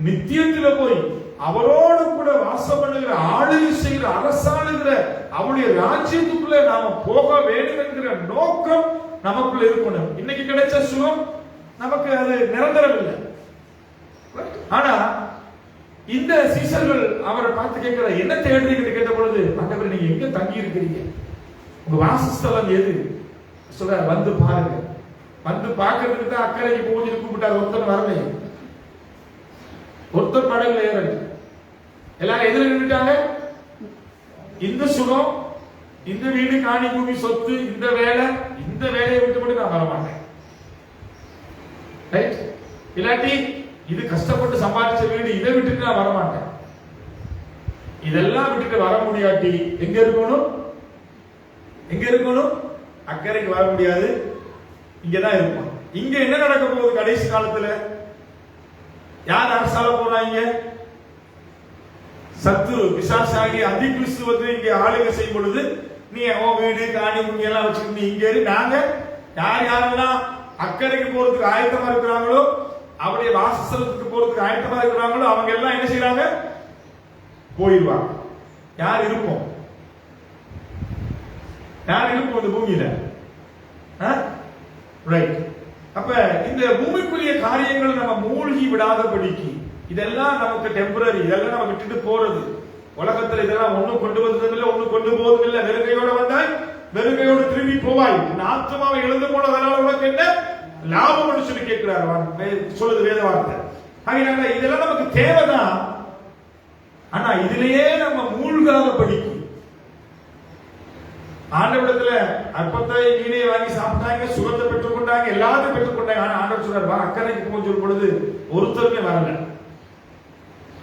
நித்தியத்துல போய் அவரோடு கூட வாசம் பண்ணுகிற, ஆளுகை செய்கிற, அரசாளுகிற அவருடைய ராஜ்யத்துக்குள்ள நாம போக வேண்டும் என்கிற நோக்கம் நமக்குள்ள இருக்கணும். இன்னைக்கு கிடைச்ச சுகம் நமக்கு அது நிரந்தரம் இல்லை. ஆனா இந்த சீசர்கள் அவரை பார்த்து கேட்கிற, என்ன தேடுறீங்கன்னு கேட்ட பொழுது, ஆண்டவரே நீங்க எங்க தங்கி இருக்கிறீங்க, உங்க வாசஸ்தலம் எது சொல்ற, வந்து பாருங்க. வந்து பார்க்கறதுக்கு தான் அக்கறைக்கு போகுது கூப்பிட்டாரு. ஒருத்தர் வரல, ஒருத்தர் படகுல ஏறல. எல்லாரும் எதிர நின்றுட்டாங்க. இந்த சுகம், இந்த வீடு, காணி, பூமி, சொத்து, இந்த வேலை, இந்த வேலையை விட்டு மட்டும் நான் வரமாட்டேன். ரைட்? இல்லாட்டி இது கஷ்டப்பட்டு சம்பாதிச்ச வீடு, இதை விட்டுட்டு நான் வரமாட்டேன். இதெல்லாம் விட்டுட்டு வர முடியாட்டி எங்க இருக்கணும்? எங்க இருக்கணும்? அக்கறைக்கு வர முடியாது, இங்கதான் இருப்பான். இங்க என்ன நடக்க போகுது கடைசி காலத்துல? யார் அரசால போறாங்க? சத்துரு பிசாசாகி அதி கிறிஸ்து வந்து இங்க ஆளுகை செய்யும் பொழுது நீ வீடு காணி குணி எல்லாம் வச்சுக்கிட்டு நீ இங்க இரு. நாங்க யார் யாரெல்லாம் அக்கறைக்கு போறதுக்கு ஆயத்தமா இருக்கிறாங்களோ, அவருடைய வாசஸ்தலத்துக்கு போறதுக்கு ஆயத்தமா இருக்கிறாங்களோ அவங்க எல்லாம் என்ன செய்யறாங்க? போயிடுவாங்க. யார் இருப்போம்? யார் இருப்போம் இந்த பூமியில? ரைட். அப்ப இந்த பூமிக்குரிய காரியங்கள் நம்ம மூழ்கி விடாதபடிக்கு, இதெல்லாம் நமக்கு டெம்பரரி, இதெல்லாம் நம்ம விட்டுட்டு போறது. உலகத்துல இதெல்லாம் ஒண்ணும் கொண்டு வந்ததில்லை, ஒண்ணும் கொண்டு போவதும் இல்லை. வெறுங்கையோட வந்தாய், வெறுங்கையோடு திரும்பி போவாய். ஆத்மாவை எழுந்து போனதனால உனக்கு என்ன லாபம் சொல்லி கேட்கிறார், சொல்லுது வேத வார்த்தை. அதனால இதெல்லாம் நமக்கு தேவைதான். ஆனா இதுலயே நம்ம மூழ்காதபடிக்கு, ஆண்டவரிடத்துல அப்பத்தை மீனையை வாங்கி சாப்பிட்டாங்க, சுகத்தை பெற்றுக் கொண்டாங்க, எல்லாத்தையும் பெற்றுக் கொண்டாங்க. ஆனா ஆண்டவர் சொல்றார், வா அக்கறைக்கு போக சொல்லும் பொழுது ஒருத்தருமே வரல.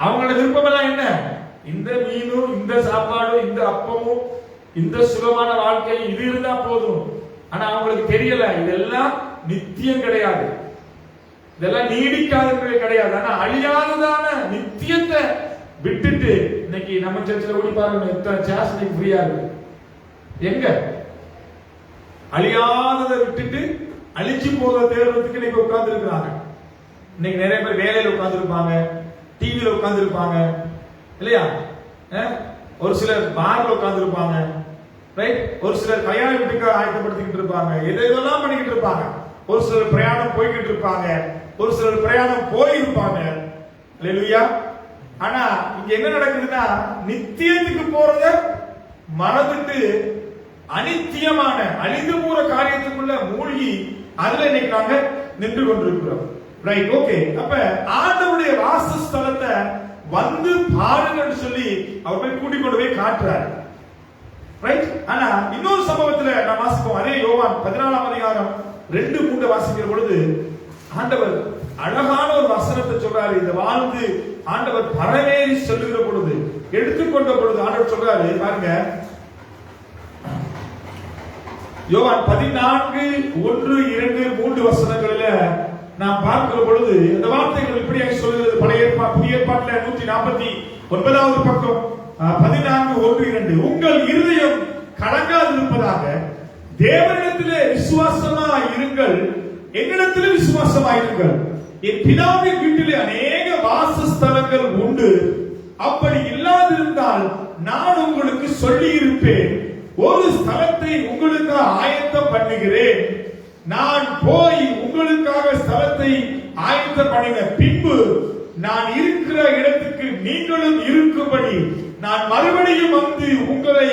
அவங்களோட விருப்பம் எல்லாம் என்ன? இந்த மீனும், இந்த சாப்பாடும், இந்த அப்பமும், இந்த சுகமான வாழ்க்கை இது இருந்தா போதும். ஆனா அவங்களுக்கு தெரியல, இதெல்லாம் நித்தியம் கிடையாது, இதெல்லாம் நீடிக்காதது கிடையாது. ஆனா அழியாததான நித்தியத்தை விட்டுட்டு இன்னைக்கு நம்ம சர்ச்சில் ஓடி பாருங்க, எத்தனை சாஸ்திரி ஃப்ரீயா இருக்கு. எங்க அழியாததை விட்டுட்டு அழிச்சு போக தேர்றதுக்கு இன்னைக்கு உட்கார்ந்து இருக்கிறாங்க. இன்னைக்கு நிறைய பேர் வேலையில உட்கார்ந்து இருப்பாங்க, டிவியில உட்கார்ந்து இருப்பாங்க இல்லையா? ஒரு சிலர் பார்ல உட்கார்ந்து இருப்பாங்க, ரைட்? ஒரு சிலர் கல்யாண வீட்டுக்கு ஆயத்தப்படுத்திக்கிட்டு இருப்பாங்க, எதெல்லாம் பண்ணிக்கிட்டு இருப்பாங்க. ஒரு சிலர் பிரயாணம் போய்கிட்டு இருப்பாங்க, ஒரு சிலர் பிரயாணம் போயிருப்பாங்க. அல்லேலூயா. ஆனா இங்க என்ன நடக்குதுன்னா, நித்தியத்துக்கு போறத மறந்துட்டு அனித்தியமான அழிந்து போற காரியத்துக்குள்ள மூழ்கி அதுல இன்னைக்கு நாங்க நின்று கொண்டிருக்கிறோம். Right, okay. அப்ப ஆண்டவருடைய வாசஸ்தலத்தை வந்து பாருங்கன்னு சொல்லி அவர் போய் கூட்டிக் கொண்டு போய் காட்டுறாரு. ரைட். ஆனா இன்னொரு சம்பவத்துல நான் வாசிப்போம். அதே யோவான் 14ஆம் அதிகாரம் 2-3 வாசிக்கிற பொழுது ஆண்டவர் அழகான ஒரு வசனத்தை சொல்றாரு. இந்த வாழ்ந்து ஆண்டவர் பரமேறி செல்லுகிற பொழுது, எடுத்துக்கொண்ட பொழுது ஆண்டவர் சொல்றாரு பாருங்க, யோவான் 14:1-2-3 வசனங்களில நாம் பார்க்கிற பொழுது இந்த வார்த்தைகள் இப்படியாக சொல்கிறது. பழைய புதிய ஏற்பாட்டில் 149வது பக்கம் 14:1-2, உங்கள் இருதயம் கலங்காதிருப்பதாக தேவனிடத்திலே விசுவாசமாய் இருங்கள், என்னிடத்திலே விசுவாசமாய் இருங்கள். என் பிதாவின் வீட்டிலே அநேக வாசஸ்தலங்கள் உண்டு, அப்படி இல்லாதிருந்தால் நான் உங்களுக்கு சொல்லி இருப்பேன். ஒரு ஸ்தலத்தை உங்களுக்காக ஆயத்தம் பண்ணுகிறேன். நான் போய் உங்களுக்காக ஸ்தலத்தை ஆயத்தம் பண்ணின பின்பு நான் இருக்கிற இடத்துக்கு நீங்களும் இருக்கும்படி நான் மறுபடியும் வந்து உங்களை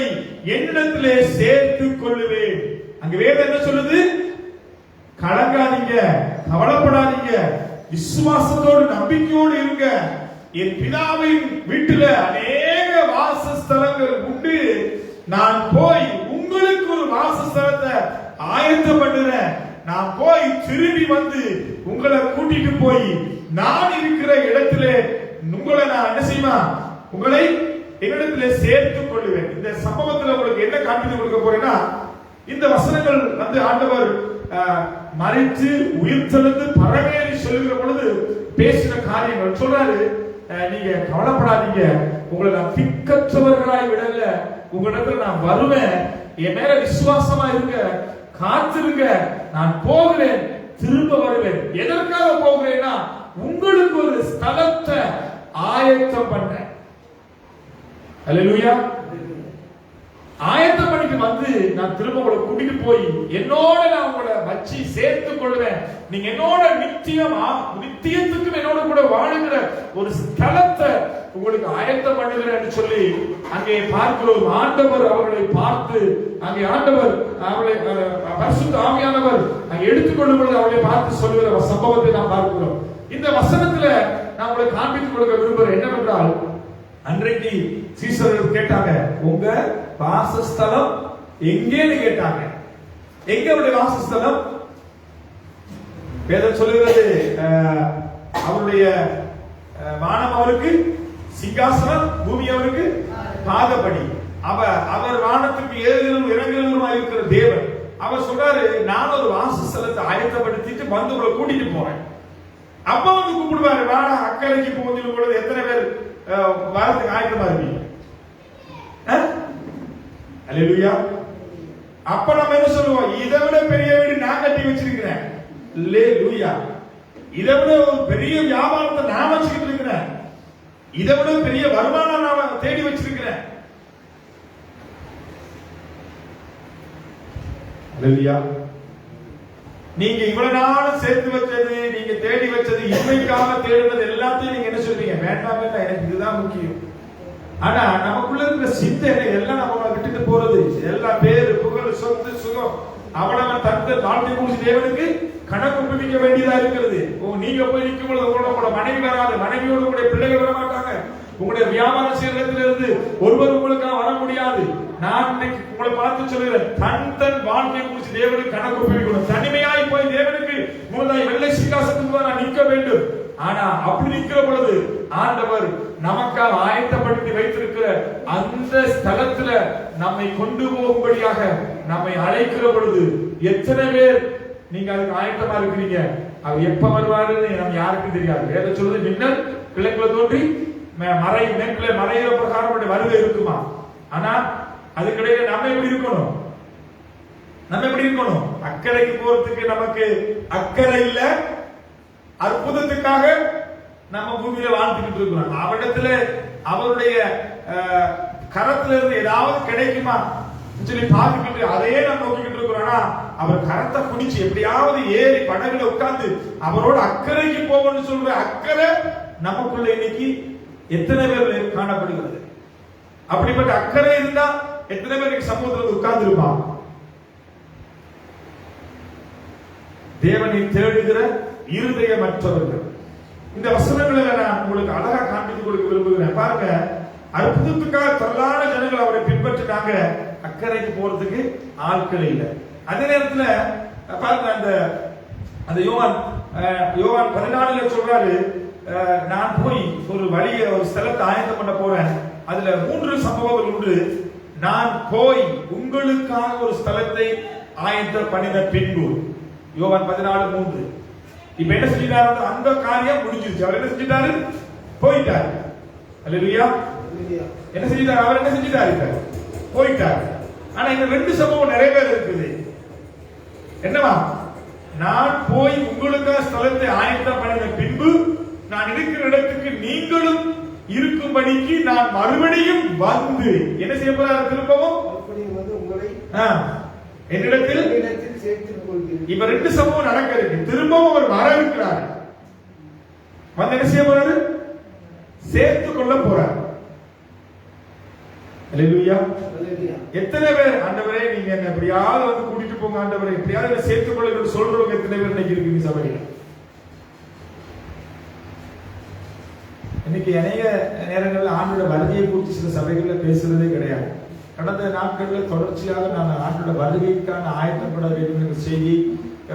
என்னிடத்திலே சேர்த்துக் கொள்ளுவேன். அங்க வேதம் என்ன சொல்லுது? கலங்காதீங்க, கவலைப்படாதீங்க, விசுவாசத்தோடு நம்பிக்கையோடு இருங்க. என் பிதாவின் வீட்டில் அநேக வாசஸ்தலங்கள் உண்டு, நான் போய் உங்களுக்கு ஒரு வாசஸ்தலத்தை ஆயத்தம் பண்ணுறேன். நான் போய் திரும்பி வந்து உங்களை கூட்டிட்டு போய் நான் இருக்கிற இடத்திலே உங்களை நான் என்ன செய்வேன்? உங்களை என்னிடத்திலே சேர்த்துக் கொள்ளுவேன். இந்த சம்பவத்தில் உங்களுக்கு என்ன காண்பித்து கொடுக்க போறேன்னா, இந்த வசனங்கள் வந்து ஆண்டவர் மறித்து உயிர்த்தெழுந்து பரமேறி சொல்லுகிற பொழுது பேசின காரியங்கள் சொல்றாரு. நீங்க கவலைப்படாதீங்க, உங்களை நான் திக்கற்றவர்களாய் விடல, உங்களிடத்துல நான் வருவேன், என் மேல விசுவாசமா இருங்க, காத்திருங்க, நான் போகிறேன், திரும்ப வருவேன். எதற்காக போகிறேன்னா, உங்களுக்கு ஒரு ஸ்தலத்தை ஆயத்தம் பண்ணேன். அல்லேலூயா. ஆயத்தம் பண்ணிட்டு வந்து நான் திரும்ப உங்களை கூட்டிட்டு போய் என்னோட நான் உங்களை வச்சு சேர்த்துக் கொள்வேன். நீங்க என்னோட நித்தியத்துக்கும் என்னோட கூட வாழுகிற ஒரு ஸ்தலத்தை உங்களுக்கு ஆயத்தம் பண்ணுகிறேன் சொல்லி அங்கே பார்க்கிறோம். ஆண்டவர் அவர்களை பார்த்து, அங்கே ஆண்டவர் அவளை பரிசுத்த ஆவியானவர் அங்கே எடுத்துக்கொள்ளும் பொழுது அவளை பார்த்து சொல்லுகிற சம்பவத்தை நாம் பார்க்கிறோம். இந்த வசனத்துல நான் உங்களுக்கு காண்பித்துக் கொடுக்க விரும்புகிறேன் என்னவென்றால், அன்றைக்கு சீசர்கள் கேட்டாங்க, உங்க வாசஸ்தலம் எங்கேன்னு கேட்டாங்க. எங்க அவருடைய வாசஸ்தலம்? வேதம் சொல்லுகிறது, அவருடைய வானம் அவருக்கு சிங்காசனம், பூமி அவருக்கு பாதபடி. அவர் வானத்துக்கு ஏறுகிறவரும் இறங்குகிறவருமாய் இருக்கிற தேவன். அவர் சொல்றாரு, நான் ஒரு வாசஸ்தலத்தை ஆயத்தப்படுத்திட்டு வந்து உங்களை கூட்டிட்டு போறேன். அப்ப வந்து கூப்பிடுவாரு, வாடா அக்கறைக்கு போகும் பொழுது எத்தனை பேர் வரதுக்கு ஆயத்தமா இருப்பீங்க? அல்லேலூயா. அப்ப நம்ம என்ன சொல்லுவோம்? இதை விட பெரிய வீடு நான் கட்டி வச்சிருக்கிறேன். அல்லேலூயா. இதை விட ஒரு பெரிய வியாபாரத்தை நான் வச்சுக்கிட்டு இருக்கிறேன். இதை விட பெரிய வருமானம் நான் தேடி வச்சிருக்கிறேன். அல்லேலூயா. நீங்க இவ்வளவு நாள் சேர்த்து வச்சது, நீங்க தேடி வச்சது, இன்மைக்காக தேடுனது எல்லாத்தையும் நீங்க என்ன சொல்றீங்க? வேண்டாம் வேண்டாம், எனக்கு இதுதான் முக்கியம். ஆனா நமக்குள்ள இருக்கிற சிந்தனை எல்லாம் நம்ம விட்டுட்டு போறது, எல்லாம் பேரு புகழ் சொத்து சுகம் அவனவன் தந்த வாழ்க்கை குறித்து தேவனுக்கு கணக்கு ஒப்புவிக்க வேண்டியதா இருக்கிறது. நீங்க போய் நிற்கும் பொழுது உங்களோட மனைவி வராது, மனைவியோடு உங்களுடைய பிள்ளைகள் வர மாட்டாங்க, உங்களுடைய வியாபார செயலத்திலிருந்து ஒருவர் உங்களுக்காக வர முடியாது. நான் இன்னைக்கு உங்களை பார்த்து சொல்லுகிறேன், தன் வாழ்க்கை குறித்து தேவனுக்கு கணக்கு ஒப்புவிக்கணும். தனிமையாய் போய் தேவனுக்கு முதலாய் வெள்ளை சிங்காசனத்துக்கு நான் நிற்க வேண்டும். ஆனா அப்படி நிற்கிற பொழுது ஆண்டவர் நமக்காக ஆயத்தப்படுத்தி வைத்திருக்கிற அந்த ஸ்தலத்துல நம்மை கொண்டு போகும்படியாக நம்மை அழைக்கிற பொழுது எத்தனை பேர் நீங்க அதுக்கு ஆயத்தமா இருக்கிறீங்க? அவர் எப்ப வருவாருன்னு நம்ம யாருக்கும் தெரியாது. வேற சொல்றது, மின்னல் கிழக்குல தோன்றி மறை மேற்குல மறைகிற பிரகாரம் வருகை இருக்குமா? ஆனா அதுக்கிடையில நம்ம எப்படி இருக்கணும்? நம்ம எப்படி இருக்கணும்? அக்கறைக்கு போறதுக்கு நமக்கு அக்கறை இல்ல, அற்புதத்துக்காக நம்ம பூமியில வாழ்ந்துகிட்டு இருக்கிறோம். அவரிடத்துல அவருடைய கரத்துல இருந்து ஏதாவது கிடைக்குமா சொல்லி பார்த்துக்கிட்டு அதையே நம்ம நோக்கிக்கிட்டு இருக்கிறோம். அவர் கரத்தை பிடிச்சு எப்படியாவது ஏறி படகுல உட்கார்ந்து அவரோட அக்கறைக்கு போகணும்னு சொல்ற அக்கறை நமக்குள்ள இன்னைக்கு எத்தனை பேர் காணப்படுகிறது? அப்படிப்பட்ட அக்கறை இருந்தா எத்தனை பேருக்கு சமூகத்தில் உட்கார்ந்து இருப்பான்? தேவனை தேடுகிற இருதயமற்றவர்கள். இந்த வசனங்களை நான் உங்களுக்கு அழகா காண்பித்து கொடுக்க விரும்புகிறேன். பாருங்க, அற்புதத்துக்காக திரளான ஜனங்கள் அவரை பின்பற்றினாங்க, அக்கறைக்கு போறதுக்கு ஆட்கள் இல்லை. அதே நேரத்துல பாருங்க, அந்த யோவான் 14 சொல்றாரு, நான் போய் ஒரு வழியை ஒரு ஸ்தலத்தை ஆயத்தம் பண்ண போறேன். அதுல 3 சம்பவங்கள் உண்டு. நான் போய் உங்களுக்காக ஒரு ஸ்தலத்தை ஆயத்தம் பண்ணின பின்பு, யோவான் 14:3. இப்ப என்ன செஞ்சிட்டாரு? அந்த காரியம் முடிஞ்சிருச்சு. அவர் என்ன செஞ்சிட்டாரு? போயிட்டாரு. அல்லேலூயா. என்ன செஞ்சிட்டாரு? அவர் என்ன செஞ்சிட்டாரு? போயிட்டாரு. ஆனா இந்த 2 சம்பவம் நிறைய பேர் இருக்குது. என்னவா? நான் போய் உங்களுக்காக ஸ்தலத்தை ஆயத்தம் பண்ணின பின்பு நான் இருக்கிற இடத்துக்கு நீங்களும் இருக்கும்படிக்கு நான் மறுபடியும் வந்து என்ன செய்ய போறாரு? திரும்பவும் உங்களை என்னிடத்தில் சேர்த்துக் கொள்கிறேன். இப்ப 2 சம்பவம் நடக்க இருக்கு. திரும்பவும் அவர் வர இருக்கிறார். வந்து என்ன செய்ய போறாரு? சேர்த்துக் கொள்ள போறார். அல்லேலூயா. எத்தனை பேர் ஆண்டவரே நீங்க என்ன எப்படியாவது வந்து கூட்டிட்டு போங்க ஆண்டவரே, எப்படியாவது சேர்த்துக் கொள்ள சொல்றவங்க எத்தனை பேர் இன்னைக்கு இருக்கு சபையில? இன்னைக்கு அநேக நேரங்களில் ஆண்டோட வருகையை குறித்து சில சபைகள்ல பேசுறதே கிடையாது. கடந்த நாட்களில் தொடர்ச்சியாக நாங்கள் ஆண்டோட வருகைக்கான ஆயத்தப்பட வேண்டும் என்ற செய்தி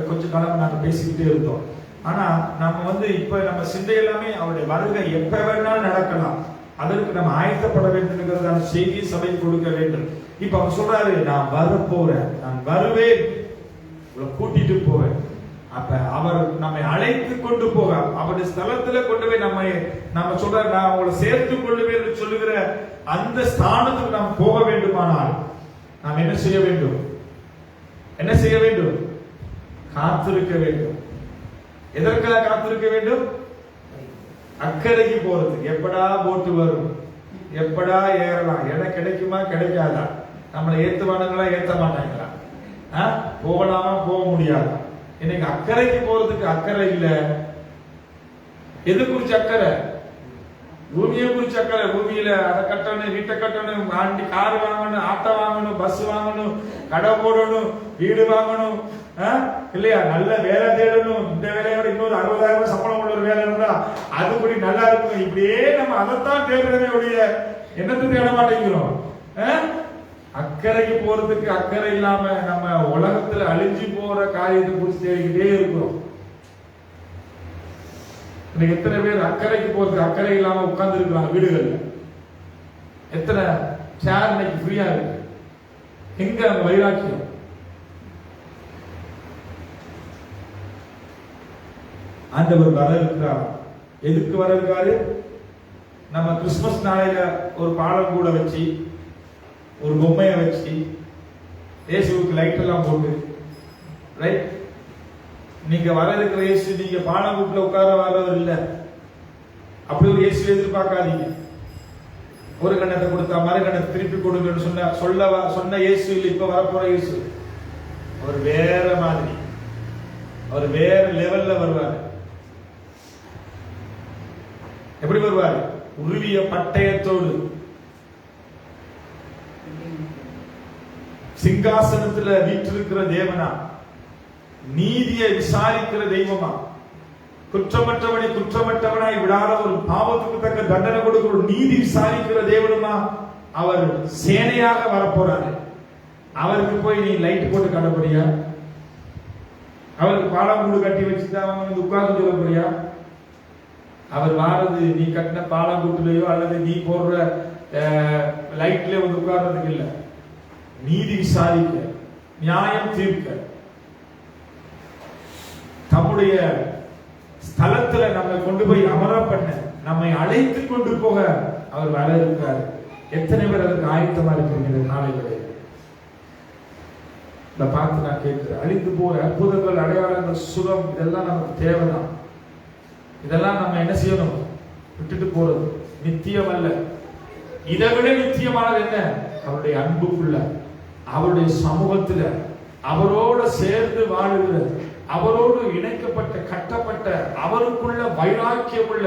கொஞ்ச காலம் நாங்கள் பேசிக்கிட்டே இருந்தோம். ஆனா நம்ம இப்ப நம்ம சிந்தை எல்லாமே அவருடைய வருகை எப்ப வேணாலும் நடக்கலாம், அதற்கு நம்ம ஆயத்தப்பட வேண்டும் என்கிறதான செய்தி சபை கொடுக்க வேண்டும். இப்ப அவர் சொல்றாரு, நான் வரப்போறேன், நான் வருவேன், உங்களை கூட்டிட்டு போவேன். அப்ப அவர் நம்மை அழைத்து கொண்டு போக அவருடைய ஸ்தலத்துல கொண்டு போய் நம்ம சொல்ற, நான் உங்களை சேர்த்துக் கொள்ளுவேன் என்று சொல்லுகிற அந்த ஸ்தானத்துக்கு நாம் போக வேண்டுமானால் நாம் என்ன செய்ய வேண்டும்? என்ன செய்ய வேண்டும்? காத்திருக்க வேண்டும். எதற்காக காத்திருக்க வேண்டும்? அக்கறைக்கு போறதுக்கு. எப்படா போட்டு வரும், எப்படா ஏறலாம், இடம் கிடைக்குமா கிடைக்காதா, நம்மளை ஏத்துவானுங்களா ஏத்த மாட்டாங்களா, போகலாமா போக முடியாதா? இன்னைக்கு அக்கறைக்கு போறதுக்கு அக்கறை இல்ல. எது குறிச்சு அக்கறை? பூமியை குறிச்சு அக்கறை. பூமியில அதை கட்டணும், வீட்டை கட்டணும், வண்டி கார் வாங்கணும், ஆட்டோ வாங்கணும், பஸ் வாங்கணும், கடை போடணும், வீடு வாங்கணும், இல்லையா? நல்ல வேலை தேடணும். இந்த வேலையோட இன்னொரு 60,000 சம்பளம் உள்ள ஒரு வேலை இருந்தா அது கூட நல்லா இருக்கும். இப்படியே நம்ம அதைத்தான் தேடுறதே ஒழிய என்னத்தை தேட மாட்டேங்கிறோம். அக்கறைக்கு போறதுக்கு அக்கறை இல்லாம நம்ம உலகத்துல அழிஞ்சு போற காரியத்தை குறித்து தேடிக்கிட்டே இருக்கிறோம். எத்தனை பேர் அக்கறைக்கு போறதுக்கு அக்கறை இல்லாம உட்கார்ந்து இருக்கிறாங்க வீடுகள்ல? எத்தனை சேர் இன்னைக்கு ஃப்ரீயா இருக்கு? எங்க அந்த வைராக்கியம்? ஆண்டவர் வர இருக்கிறார். எதுக்கு வர இருக்காரு? நம்ம கிறிஸ்துமஸ் நாளையில ஒரு பாலம் கூட வச்சு, ஒரு பொம்மையை வச்சு, இயேசுவுக்கு லைட் எல்லாம் போட்டு, ரைட்? நீங்க வர இருக்கிற இயேசு நீங்க பாலம் கூட்டுல உட்கார வர்றவர் இல்ல. அப்படி ஒரு இயேசு எதிர்பார்க்காதீங்க. ஒரு கண்ணத்தை கொடுத்தா மறு கண்ணத்தை திருப்பி கொடுங்கன்னு சொன்ன இயேசு இல்லை. இப்ப வரப்போற இயேசு அவர் வேற மாதிரி, அவர் வேற லெவல்ல வருவார். எப்படி வருவார்? உருவிய பட்டயத்தோடு, சிங்காசனத்துல வீற்றிருக்கிற தேவனா, நீதியை விசாரிக்கிற தெய்வமா, குற்றமற்றவனை குற்றமற்றவனாய் விடாத, ஒரு பாவத்துக்கு தக்க தண்டனை கொடுக்கிற ஒரு நீதி விசாரிக்கிற தேவனுமா அவர் சேனையாக வரப்போறாரு. அவருக்கு போய் நீ லைட் போட்டு காட்டப்படியா? அவருக்கு பாலம் கூடு கட்டி வச்சுட்டு அவன் உட்கார்ந்து சொல்லப்படியா? அவர் வாரது நீ கட்டின பாலம் கூட்டுலையோ அல்லது நீ போடுற லைட்லயோ வந்து உட்கார்றதுக்கு இல்ல. நீதி விசாரிக்க, நியாயம் தீர்க்க, தம்முடைய ஸ்தலத்துல நம்மை கொண்டு போய் அமர பண்ண, நம்மை அழைத்து கொண்டு போக அவர் வர இருக்காரு. எத்தனை பேர் அதுக்கு ஆயத்தமா இருக்கிறீங்க? நாளைக்கு இதை பார்த்து நான் கேட்கிறேன். அழிந்து போற அற்புதங்கள், அடையாளங்கள், சுகம், இதெல்லாம் நமக்கு தேவைதான். இதெல்லாம் நம்ம என்ன செய்யணும்? விட்டுட்டு போறது நித்தியம் அல்ல. இதை விட நித்தியமானது என்ன? அவருடைய அன்புக்குள்ள, அவருடைய சமூகத்துல, அவரோட சேர்ந்து வாழுகிற, அவரோடு இணைக்கப்பட்ட, கட்டப்பட்ட, அவருக்குள்ள வைராக்கியம் உள்ள,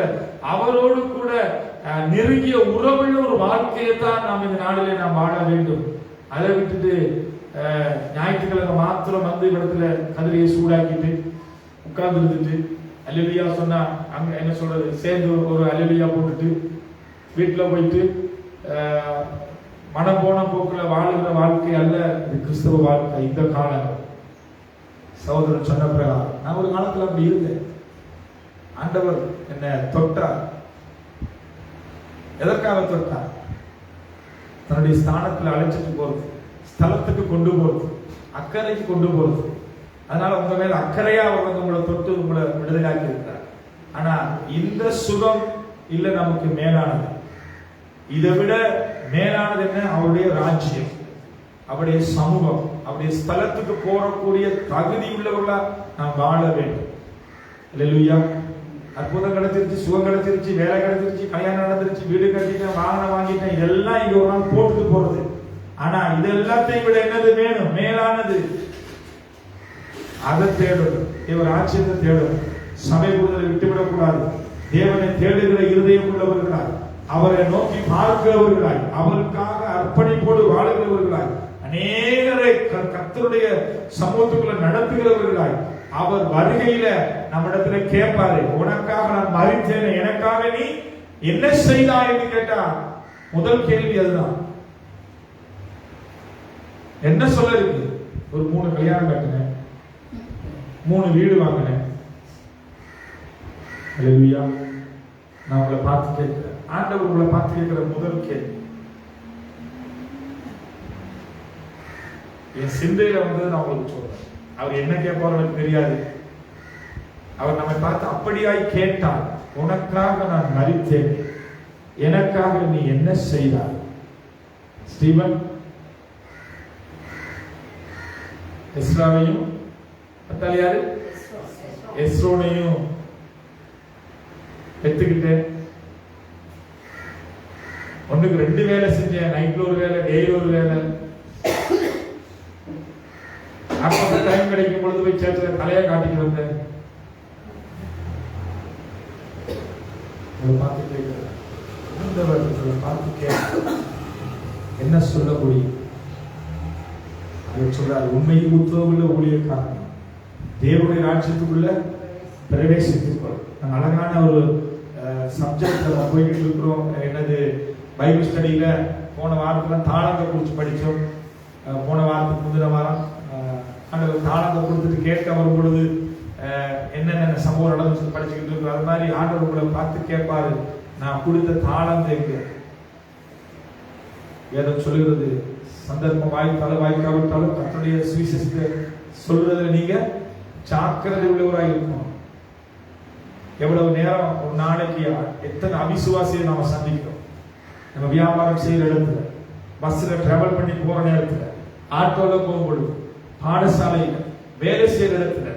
அவரோடு கூட நெருங்கிய உறவுள்ள ஒரு வாழ்க்கையை தான் நாம் இந்த நாளிலே நாம் வாழ வேண்டும். அதை விட்டுட்டு ஞாயிற்றுக்கிழமை மாத்திரம் வந்து இடத்துல கதிரையை சூடாக்கிட்டு உட்கார்ந்து இருந்துட்டு அல்லேலூயா சொன்னா அங்க என்ன சொல்றது, சேர்ந்து ஒரு அல்லேலூயா போட்டுட்டு வீட்டுல போயிட்டு மனம் போன போக்குல வாழுகிற வாழ்க்கை அல்ல இது கிறிஸ்தவ வாழ்க்கை. இந்த காலம் சகோதரன் சொன்ன பிரகாரம் நான் ஒரு காலத்துல அப்படி இருந்தேன். ஆண்டவர் என்ன தொட்டார். எதற்காக தொட்டார்? தன்னுடைய ஸ்தானத்துல அழைச்சிட்டு போறது, ஸ்தலத்துக்கு கொண்டு போறது, அக்கறைக்கு கொண்டு போறது. அதனால உங்க மேல அக்கறையா அவர் வந்து உங்களை தொட்டு உங்களை விடுதலாக்கி இருக்கிறார். ஆனா இந்த சுகம் இல்ல நமக்கு மேலானது. இதை விட மேலானது என்ன? அவருடைய ராஜ்யம், அவருடைய சமூகம், அவருடைய ஸ்தலத்துக்கு போறக்கூடிய தகுதி உள்ளவர்களா நாம் வாழ வேண்டும். அல்லேலூயா. அற்புதம் கிடைச்சிருச்சு, சுகம் கிடைச்சிருச்சு, வேலை கிடைச்சிருச்சு, கல்யாணம் நடந்துருச்சு, வீடு கட்டிட்டேன், வாகனம் வாங்கிட்டேன், இதெல்லாம் இங்க ஒரு நாள் போட்டுட்டு போறது. ஆனா இது எல்லாத்தையும் விட என்னது வேணும்? மேலானது. அதை தேடணும். தேவ ராஜ்யத்தை தேடணும். சபை கூடுதலை விட்டுவிடக் கூடாது. தேவனை தேடுகிற இருதயம் உள்ளவர்களாய், அவரை நோக்கி பார்க்கிறவர்களாய், அவருக்காக அர்ப்பணிப்போடு வாழுகிறவர்களாய், அநேகரை கர்த்தருடைய சமூகத்துக்குள்ள நடத்துகிறவர்களாய், அவர் வருகையில நம்மிடத்துல கேட்பாரு, உனக்காக நான் மரித்தேன், எனக்காக நீ என்ன செய்தாய் என்று கேட்டா முதல் கேள்வி அதுதான். என்ன சொல்ல இருக்கு? ஒரு 3 கல்யாணம் கட்டினேன், 3 வீடு வாங்கினேன். அல்லேலூயா. நான் உங்களை பார்த்து கேட்கிறேன். ஆண்டவர் உங்களை பார்த்து கேட்கிற முதல் கேள்வி, என் சிந்தையில வந்து நான் உங்களுக்கு சொல்றேன். அவர் என்ன கேட்பார் எனக்கு தெரியாது. அவர் நம்மை பார்த்து அப்படியாய் கேட்டார், உனக்காக நான் மரித்தேன், எனக்காக நீ என்ன செய்தாய்? ஸ்டீவன் எஸ்ராவையும் யாரு எஸ்ரோனையும் பெத்துக்கிட்டேன். ஒண்ணுக்கு 2 வேலை செஞ்சேன். நைட்ல ஒரு வேலை, டெய்லி ஒரு வேலை. அப்ப டைம் கிடைக்கும் பொழுது போய் சேர்த்துல தலையை காட்டிட்டு வந்தேன். பார்த்து கேட்கிறேன், பார்த்து கேட்க என்ன சொல்ல முடியும்? சொல்றாரு, உண்மையில் உத்தரவுள்ள ஊழியக்காரன் தேவனுடைய ராஜ்யத்துக்குள்ள பிரவேசித்துக்கொள். நாங்கள் அழகான ஒரு சப்ஜெக்ட் போய்கிட்டு இருக்கிறோம். என்னது? பைபிள் ஸ்டடியில போன வாரத்துல தாளங்க குறித்து படித்தோம். போன வாரத்துக்கு முந்தின வாரம் ஆண்டவர் தாளங்க கொடுத்துட்டு கேட்க வரும் பொழுது என்னென்ன சம்பவம் நடந்து படிச்சுக்கிட்டு இருக்கிறோம். அது மாதிரி ஆண்டவர் உங்களை பார்த்து கேட்பாரு, நான் கொடுத்த தாளம் எங்க? வேதம் சொல்லுகிறது, சந்தர்ப்பம் வாய்த்தாலும் வாய்க்காவிட்டாலும் கர்த்தருடைய சுவிசேஷத்தை சொல்றதுல நீங்க ஜாக்கிரதை உள்ளவராக இருக்கணும். எவ்வளவு நேரம் ஒரு நாளைக்கு எத்தனை அவிசுவாசியை நாம சந்திக்கிறோம். நம்ம வியாபாரம் செய்யற இடத்துல, பஸ்ல டிராவல் பண்ணி போற நேரத்துல, ஆட்டோல போகும்பொழுது, பாடசாலையில வேலை செய்யற இடத்துல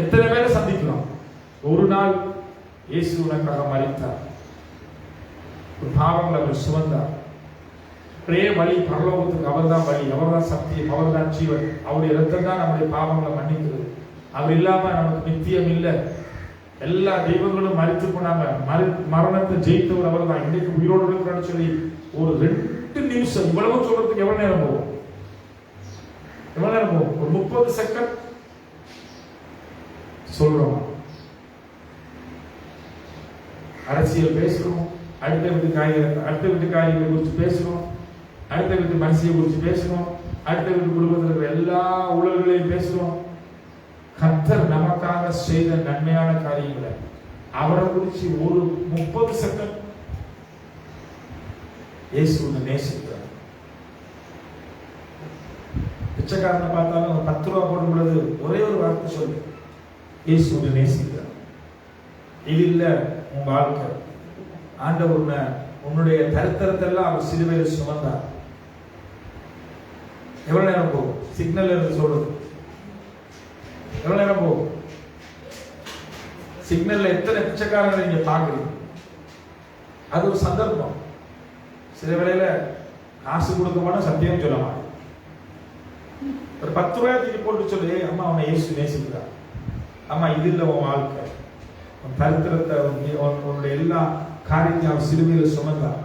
எத்தனை பேரை சந்திக்கிறோம். ஒரு நாள் இயேசு உனக்காக மரித்தார், ஒரு பாவங்களை அவர் சுமந்தார். ஒரே வழி பரலோகத்துக்கு அவர்தான் வழி, அவர்தான் சத்தியம், அவர்தான் ஜீவன். அவருடைய ரத்தம் தான் நம்முடைய பாவங்களை மன்னிக்கிறது. அவர் இல்லாம நமக்கு நித்தியம் இல்லை. எல்லா தெய்வங்களும் மரித்து போனாங்க, மரணத்தை ஜெயித்தவர் அவர் தான். இன்னைக்கு உயிரோடு இருக்கிறான்னு சொல்லி ஒரு 2 நிமிஷம் இவ்வளவு சொல்றதுக்கு எவ்வளவு நேரம் போகும்? எவ்வளவு நேரம் போகும்? ஒரு 30 செகண்ட் சொல்றோம். அரசியல் பேசுறோம், அடுத்த வீட்டு காரியங்களை குறித்து பேசுறோம், அடுத்த வீட்டு மனசியை குறித்து பேசுறோம், அடுத்த வீட்டு குடும்பத்தில் இருக்கிற எல்லா ஊழல்களையும் பேசுறோம். கர்த்தர் நமக்காக செய்த நன்மையான காரியங்களை அவரை குறித்து ஒரு 30 செகண்ட் இயேசு நேசிக்கிறார். பிச்சைக்காரனை பார்த்தாலும் 10 ரூபா போடும் பொழுது ஒரே ஒரு வார்த்தை சொல்லு, இயேசு நேசிக்கிறார். இது இல்ல உன் வாழ்க்கை. ஆண்டவர் உன்னுடைய தரித்திரத்தை எல்லாம் அவர் சிலுவையில் சுமந்தார். எவ்வளவு நேரம் போகும்? சிக்னல் இருந்து சொல்றது எவ்வளவு நேரம் போகும்? சிக்னல்ல எத்தனை பிச்சைக்காரங்களை நீங்க பாக்குறீங்க? அது ஒரு சந்தர்ப்பம். சில வேளையில காசு கொடுக்க மாட்டோம், சத்தியம் சொல்ல மாட்டோம். ஒரு 10 ரூபாய் தூக்கி போட்டு சொல்லு, அம்மா உன்னை இயேசு நேசிக்கிறார். அம்மா இது இல்லை உன் வாழ்க்கை, உன் தரித்திரத்தை, உன்னுடைய எல்லா காரியத்தையும் அவர் சிலுவையில் சுமந்தார்.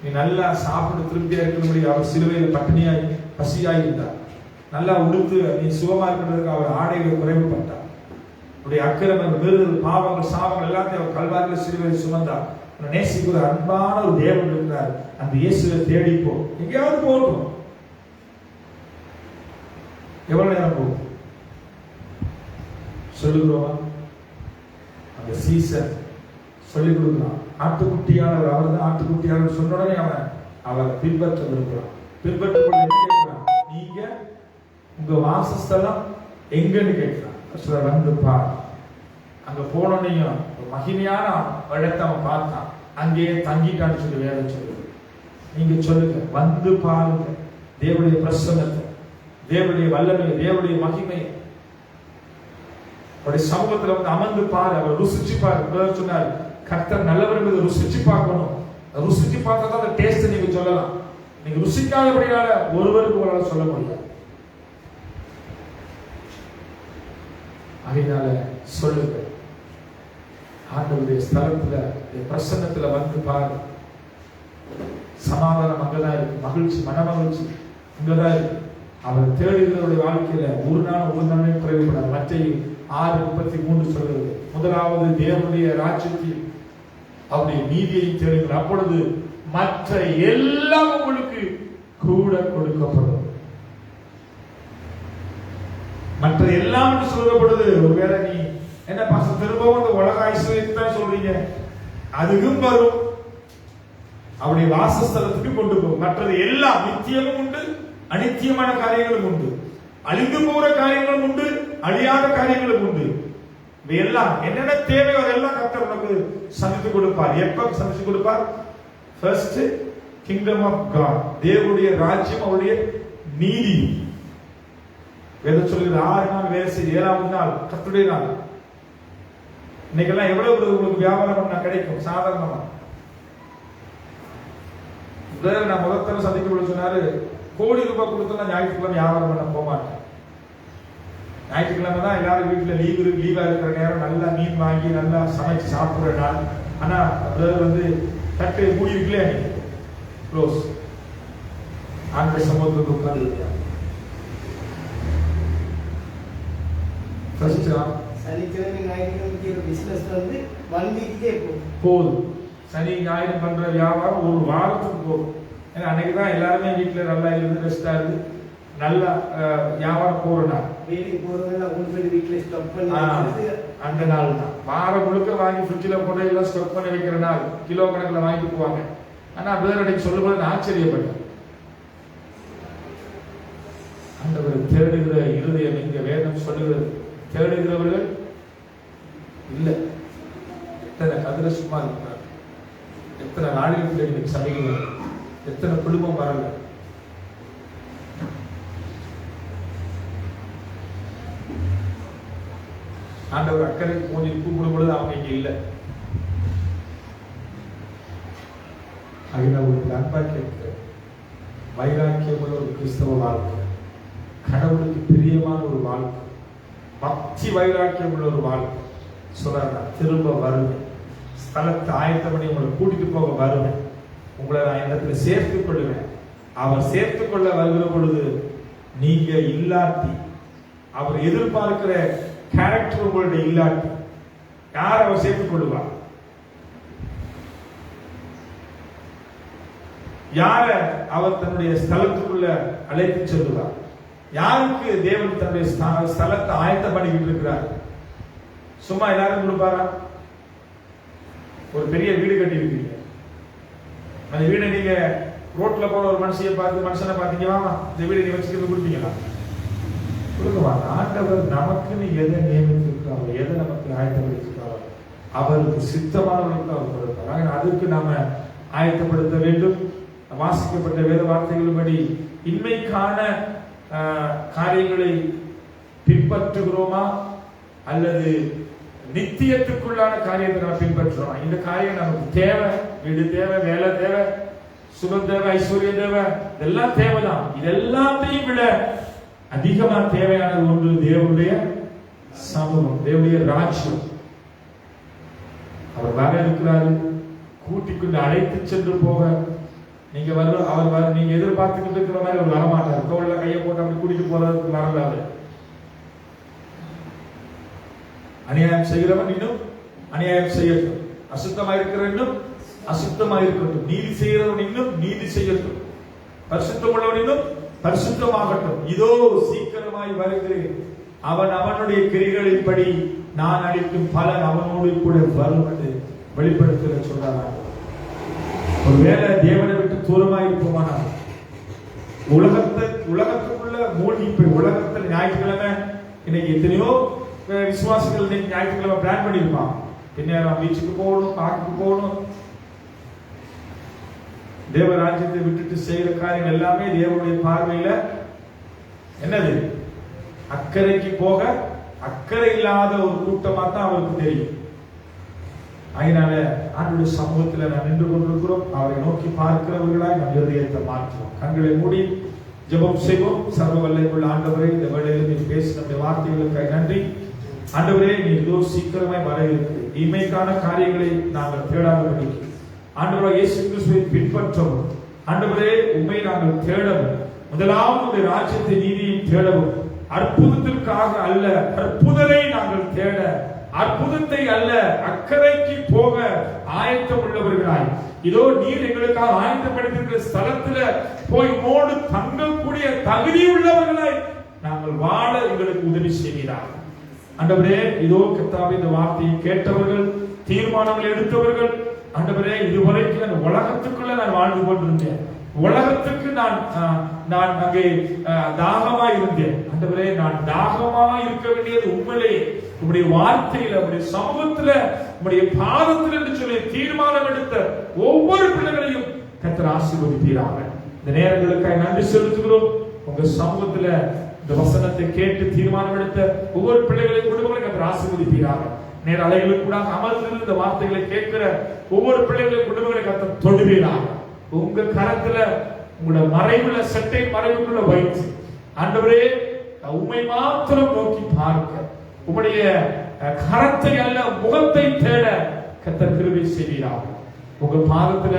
நீ நல்லா சாப்பிட்டு திருப்தியா இருக்கிறபடி அவர் சிலுவையில் பட்டினியாய் பசியாய் இருந்தார். நல்லா உடுத்து நீ சுகமா இருக்கிறதுக்கு அவர் ஆடைகள் குறைவுபட்டார். உடைய அக்கிரம மீறுதல் பாவங்கள் சாபங்கள் எல்லாத்தையும் அவர் கல்வாரியில் சிலுவையில் சுமந்தார். நேசிக்கிற அன்பான ஒரு தேவன் இருக்கிறார். அந்த இயேசுவை தேடிப்போ, எங்கேயாவது போகட்டும். எவ்வளவு நேரம் போகும் சொல்லுகிறோமா? அந்த சீசன் சொல்லிக் கொடுக்கிறான். ஆட்டுக்குட்டியானவர் அவர் தான். ஆட்டுக்குட்டியானவர் சொன்ன உடனே அவர் பின்பற்ற விரும்புகிறான். பின்பற்ற நீங்க உங்க வாசஸ்தலம் எங்கன்னு கேட்கிறான். வந்து பார். அங்க போனோன்னையும் மகிமையான இடத்தை அவன் பார்த்தான். அங்கேயே தங்கிட்டான்னு சொல்லி வேலை சொல்லுது. நீங்க சொல்லுங்க, வந்து பாருங்க தேவனுடைய பிரசன்னத்தை, தேவனுடைய வல்லமை, தேவனுடைய மகிமை. அவருடைய சமூகத்துல வந்து அமர்ந்து பாரு, அவர் ருசிச்சு பாரு. சொன்னார், கர்த்தர் நல்லவர் என்பதை ருசிச்சு பார்க்கணும். ருசிச்சு பார்த்தா தான் அந்த டேஸ்ட் நீங்க சொல்லலாம். நீங்க ருசிக்காதபடியால ஒருவருக்கு உங்களால சொல்ல முடியாது. அதனால சொல்லுங்க, ஆண்டவருடைய ஸ்தலத்துல பிரசன்னத்துல வந்து பாரு. சமாதானம் அங்கதான் இருக்கு, மகிழ்ச்சி, மன மகிழ்ச்சி அங்கதான் இருக்கு. அவர் தேடுகிறவருடைய வாழ்க்கையில ஒரு நாள் குறைவுபடாது. மத்திய 6:33 சொல்றது, முதலாவது தேவனுடைய ராஜ்யத்தையும் அவருடைய நீதியை தேடுங்கள், அப்பொழுது மற்ற எல்லாம் உங்களுக்கு கூட கொடுக்கப்படும். மற்ற எல்லாம் என்று சொல்லப்படுது. ஒருவேளை நீ என்ன பாச திரும்பவும் அந்த உலக ஐஸ்வர்யத்தை சொல்றீங்க, அதுக்கும் வரும். அவருடைய வாசஸ்தலத்துக்கு கொண்டு போகும். மற்றது எல்லாம் நித்தியமும் உண்டு, அனித்தியமான காரியங்களும் உண்டு, அழிந்து போற காரியங்களும் உண்டு, அழியாத காரியங்களும் உண்டு. எல்லாம் என்னென்ன தேவையோ அதெல்லாம் கர்த்தர் உனக்கு சமைத்து கொடுப்பார். எப்ப சமைச்சு கொடுப்பார்? ஃபர்ஸ்ட் கிங்டம் ஆஃப் காட், தேவனுடைய ராஜ்யம், அவருடைய நீதி. வேதம் சொல்லுகிறது 6 நாள் வேலை செய்து 7வது நாள் கர்த்தருடைய நாள். இன்னைக்கெல்லாம் எவ்வளவு உங்களுக்கு வியாபாரம் பண்ணா கிடைக்கும் சாதாரணமா? நான் முதல்ல சந்திக்க சொன்னாரு, கோடி ரூபாய் கொடுத்தா ஞாயிற்றுக்கிழமை வியாபாரம் பண்ண போக மாட்டேன். ஞாயிற்றுக்கிழமை தான் எல்லாரும் வீட்டுல லீவா இருக்கிற நேரம், நல்லா மீன் வாங்கி நல்லா சமைச்சு சாப்பிடுற நாள். ஆனா வந்து தட்டு மூடி இருக்கல, க்ளோஸ். ஆண்ட சமூகத்துக்கு உட்கார்ந்து சனிக்கிழமை ஞாயிற்றுக்கிழமை பிசினஸ் வந்து 1 வீக்கே போதும். சனி ஞாயிறு பண்ற வியாபாரம் ஒரு வாரத்துக்கு போகும். ஏன்னா அன்னைக்கு தான் எல்லாருமே வீட்டுல நல்லா இருந்து ரெஸ்டா இருந்து நல்லா வியாபாரம் போற நாள். வேலைக்கு போறவங்க வீட்டுல ஸ்டாக் பண்ணி அந்த நாள் தான். வாரம் முழுக்க வாங்கி ஃப்ரிட்ஜில் போட்டு எல்லாம் ஸ்டாக் பண்ணி வைக்கிற நாள். கிலோ கணக்கில் வாங்கிட்டு போவாங்க. ஆனா வேற அன்னைக்கு சொல்லும்போது நான் ஆச்சரியப்பட்டேன். ஆண்டவர் தேடுகிற இருதயம் இங்க வேதம் சொல்லுகிறது. தேடுகிறவர்கள் இல்ல. எத்தனை கதிர சும்மா இருக்கிறார், எத்தனை நாடுகள் பிள்ளைகளுக்கு சபைகள் வரல, எத்தனை குடும்பம் வரல. ஆண்டவர் அக்கறை மூஞ்சி கூப்பிடும் பொழுது அவங்க இங்க இல்லை. அதில் ஒரு அன்பா கேட்கிற வைராக்கியம் உள்ள ஒரு கிறிஸ்தவ வாழ்க்கை, கடவுளுக்கு பிரியமான ஒரு வாழ்க்கை, பக்தி வைராக்கியம் உள்ள ஒரு வாழ்க்கை சொல்றாங்க. திரும்ப வருவேன், ஸ்தலத்தை ஆயத்தம் பண்ணி உங்களை கூட்டிட்டு போக வருவேன், உங்களை நான் இடத்துல சேர்த்துக் கொள்ளுவேன். அவர் சேர்த்துக் கொள்ள வருகிற பொழுது நீங்க இல்லாட்டி, அவர் எதிர்பார்க்கிற கேரக்டர் உங்களுடைய இல்லாட்டி யார் அவர் சேர்த்துக் கொள்ளுவார்? யார அவர் தன்னுடைய ஸ்தலத்துக்குள்ள அழைத்து செல்லுவார்? யாருக்கு தேவன் தன்னுடைய ஸ்தலத்தை ஆயத்தம் பண்ணிக்கிட்டு இருக்கிறார்? சும்மா எல்லாரும் கொடுப்பாரா? ஒரு பெரிய வீடு கட்டி இருக்கீங்க, அந்த வீடை நீங்க ரோட்ல போற ஒரு மனுஷனை பார்த்தீங்க, வாமா இந்த வீடை நீ வச்சுக்கிறது கொடுப்பீங்களா? கொடுக்குவாங்க. ஆண்டவர் நமக்குன்னு எதை நியமித்திருக்கிறாரோ, எதை நமக்கு ஆயத்தப்படுத்திருக்கிறாரோ அவருக்கு சித்தமானவர்களுக்கு அவர் கொடுப்பார். அதுக்கு நாம ஆயத்தப்படுத்த வேண்டும். வாசிக்கப்பட்ட வேத வார்த்தைகளின்படி இன்மைக்கான காரியங்களை பின்பற்றுகிறோமா அல்லது நித்தியத்துக்குள்ளான காரியத்தை நம்ம பின்பற்றுறோம்? இந்த காரியம் நமக்கு தேவை, வீடு தேவை, வேலை தேவை, சுகம் தேவை, ஐஸ்வர்யம் தேவை, இதெல்லாம் தேவைதான். இதெல்லாத்தையும் விட அதிகமா தேவையானது ஒன்று தேவனுடைய சமூகம், தேவனுடைய ராஜ்யம். அவர் வர இருக்கிறாரு, கூட்டிக்கொண்டு அழைத்து சென்று போக. நீங்க அவர் நீங்க எதிர்பார்த்துக்கிட்டு இருக்கிற மாதிரி அவர் வரமாட்டார். தோல்ல கையை போட்டு அப்படி கூட்டிட்டு போறதுக்கு வரல. அவர் அநியாயம் செய்கிறவன் இன்னும் அநியாயம் செய்யட்டும், அசுத்தமா இருக்கிறவன் இன்னும் அசுத்தமா இருக்கட்டும், நீதி செய்கிறவன் இன்னும் நீதி செய்யட்டும், பரிசுத்தம் உள்ளவன் இன்னும் பரிசுத்தமாகட்டும். இதோ சீக்கிரமாய் வருகிறேன், அவன் அவனுடைய கிரிகளின்படி நான் அளிக்கும் பலன் அவனோடு கூட வரும் என்று வெளிப்படுத்த சொல்றாங்க. ஒருவேளை தேவனை விட்டு தூரமாக இருப்போமானால், உலகத்துக்குள்ள மூழ்கி போய், உலகத்தில் ஞாயிற்றுக்கிழமை இன்னைக்கு எத்தனையோ விசுவாசிகள் இன்னைக்கு ஞாயிற்றுக்கிழமை பிளான் பண்ணியிருப்பான், பின்னர் பீச்சுக்கு போகணும், பார்க்குக்கு போகணும். தேவராஜ்யத்தை விட்டுட்டு செய்கிற காரியம் எல்லாமே தேவனுடைய பார்வையில என்னது? அக்கறைக்கு போக அக்கறை இல்லாத ஒரு கூட்டமா தான் அவருக்கு தெரியும். அதனால ஆண்டவருடைய சமூகத்தில் நாம் நின்று கொண்டிருக்கிறோம். அவரை நோக்கி பார்க்கிறவர்களாய் நம் இருதயத்தை மாற்றுவோம். கண்களை மூடி ஜெபம் செய்வோம். சர்வ வல்லமையுள்ள ஆண்டவரே, இந்த வேளையில் நீர் பேசின நம்முடைய வார்த்தைகளுக்காக நன்றி. ஆண்டவரே, நீர் இதோ சீக்கிரமாய் வர இருக்கு. இமைக்கான காரியங்களை நாங்கள் தேடாதபடி ஆண்டவரே இயேசு கிறிஸ்துவை பின்பற்றவும், ஆண்டவரே உம்மை நாங்கள் தேடவும், முதலாவது ராஜ்யத்தை நீதியும் தேடவும், அற்புதத்திற்காக அல்ல அற்புதரை நாங்கள் தேட, அற்புதத்தை அல்ல அக்கறைக்கு போக ஆயத்தம் உள்ளவர்களாய் இதோ நீர் எங்களுக்காக ஆயத்தப்படுத்தியிருக்கிற ஸ்தலத்துல போய் மோடு தங்கக்கூடிய தகுதி உள்ளவர்களாய் நாங்கள் வாழ எங்களுக்கு உதவி செய்கிறார். ஆண்டவரே, இதோ கர்த்தாவே, இந்த வார்த்தையை கேட்டவர்கள், தீர்மானங்கள் எடுத்தவர்கள், ஆண்டவரே, இதுவரைக்கும் அந்த உலகத்துக்குள்ள நான் வாழ்ந்து கொண்டிருந்தேன், உலகத்துக்கு நான் அங்கே தாகமா இருந்தேன். ஆண்டவரே, நான் தாகமா இருக்க வேண்டியது உண்மையிலே உம்முடைய வார்த்தையில, உம்முடைய சமூகத்துல, உம்முடைய பாதத்தில் என்று சொல்லி தீர்மானம் எடுத்த ஒவ்வொரு பிள்ளைகளையும் கர்த்தர் ஆசீர்வதிப்பீராக. இந்த நேரங்களுக்காக நன்றி செலுத்துகிறோம். உங்க சமூகத்துல இந்த வசனத்தை கேட்டு தீர்மானம் எடுத்த ஒவ்வொரு பிள்ளைகளையும் குடும்பங்களை கர்த்தர் ஆசீர்வதிப்பீராக. நேர அலைகளுக்கு கூட அமர்ந்திருந்து இந்த வார்த்தைகளை கேட்கிற ஒவ்வொரு பிள்ளைகளையும் குடும்பங்களை கர்த்தர் தொடுவீராக. உங்க கரத்துல, உங்களோட மறைவுல, சட்டை மறைவுக்குள்ள வைத்து ஆண்டவரே உம்மை மாத்திரம் நோக்கி பார்க்க, உம்முடைய கரத்தை அல்ல முகத்தை தேட கர்த்தர் கிருபை செய்வீராக. உங்க பாதத்துல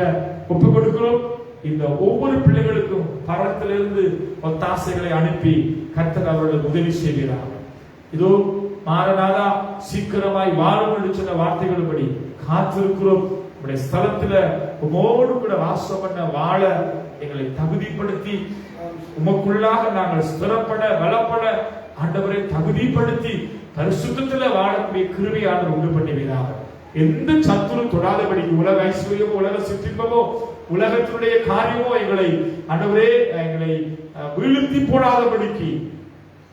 ஒப்புக் கொடுக்கிறோம். இந்த ஒவ்வொரு பிள்ளைகளுக்கும் பரத்திலிருந்து ஒத்தாசைகளை அனுப்பி கர்த்தர் அவர்களுக்கு உதவி செய்வீராக. இதோ மாரநாதா, சீக்கிரமாய் வாழும் என்று சொன்ன வார்த்தைகளும்படி காத்திருக்கிறோம். உங்களுடைய ஸ்தலத்துல உமோடு கூட வாசம் பண்ண வாழ எங்களை தகுதிப்படுத்தி, உமக்குள்ளாக நாங்கள் ஸ்திரப்பட பலப்பட ஆண்டவரை தகுதிப்படுத்தி பரிசுத்தத்துல வாழக்கூடிய கிருபை ஆண்டவர் உண்டு பண்ணுவீராக. எந்த சத்துரு தொடாதபடிக்கு, உலக ஐஸ்வர்யமோ, உலக சிற்றின்பமோ, உலகத்தினுடைய காரியமோ எங்களை ஆண்டவரே எங்களை வீழ்த்தி போடாதபடிக்கு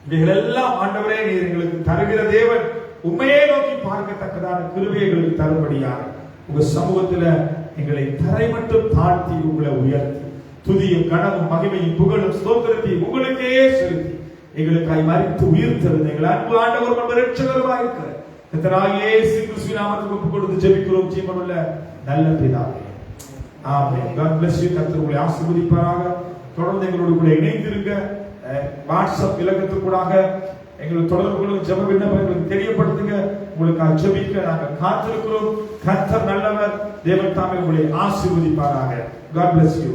இவைகளெல்லாம் ஆண்டவரே நீர் எங்களுக்கு தருகிற தேவன். உண்மையே நோக்கி பார்க்கத்தக்கதான கிருபைகளுக்கு தரும்படியாக உங்க சமூகத்துல எங்களை தரை மட்டும் தாழ்த்தி உங்களை உயர்த்தி துதியும் கனமும் மகிமையும் புகழும் ஸ்தோத்திரத்தையும் உங்களுக்கே செலுத்தி எங்களுக்காய் மரித்து உயிர் தருந்த எங்கள் அன்பு ஆண்டவர் மற்றும் இரட்சகருமாய் இருக்கிற கர்த்தராகிய இயேசு கிறிஸ்துவின் நாமத்துக்கு ஒப்புக் கொடுத்து ஜெபிக்கிறோம் ஜீவனுள்ள நல்ல பிதாவே. ஆமென். God bless you. கர்த்தர் உங்களை ஆசீர்வதிப்பாராக. தொடர்ந்து எங்களோடு கூட இணைந்திருங்க. வாட்ஸ்அப் இலக்கத்துக்கூடாக எங்களுக்கு தொடர்பு கொள்ளுங்க. ஜெப விண்ணப்பங்களுக்கு தெரியப்படுத்துங்க. உங்களுக்காக ஜெபிக்க நாங்கள் காத்திருக்கிறோம். கர்த்தர் நல்லவர். தேவன் தாமே உங்களை ஆசீர்வதிப்பாராக. God bless you.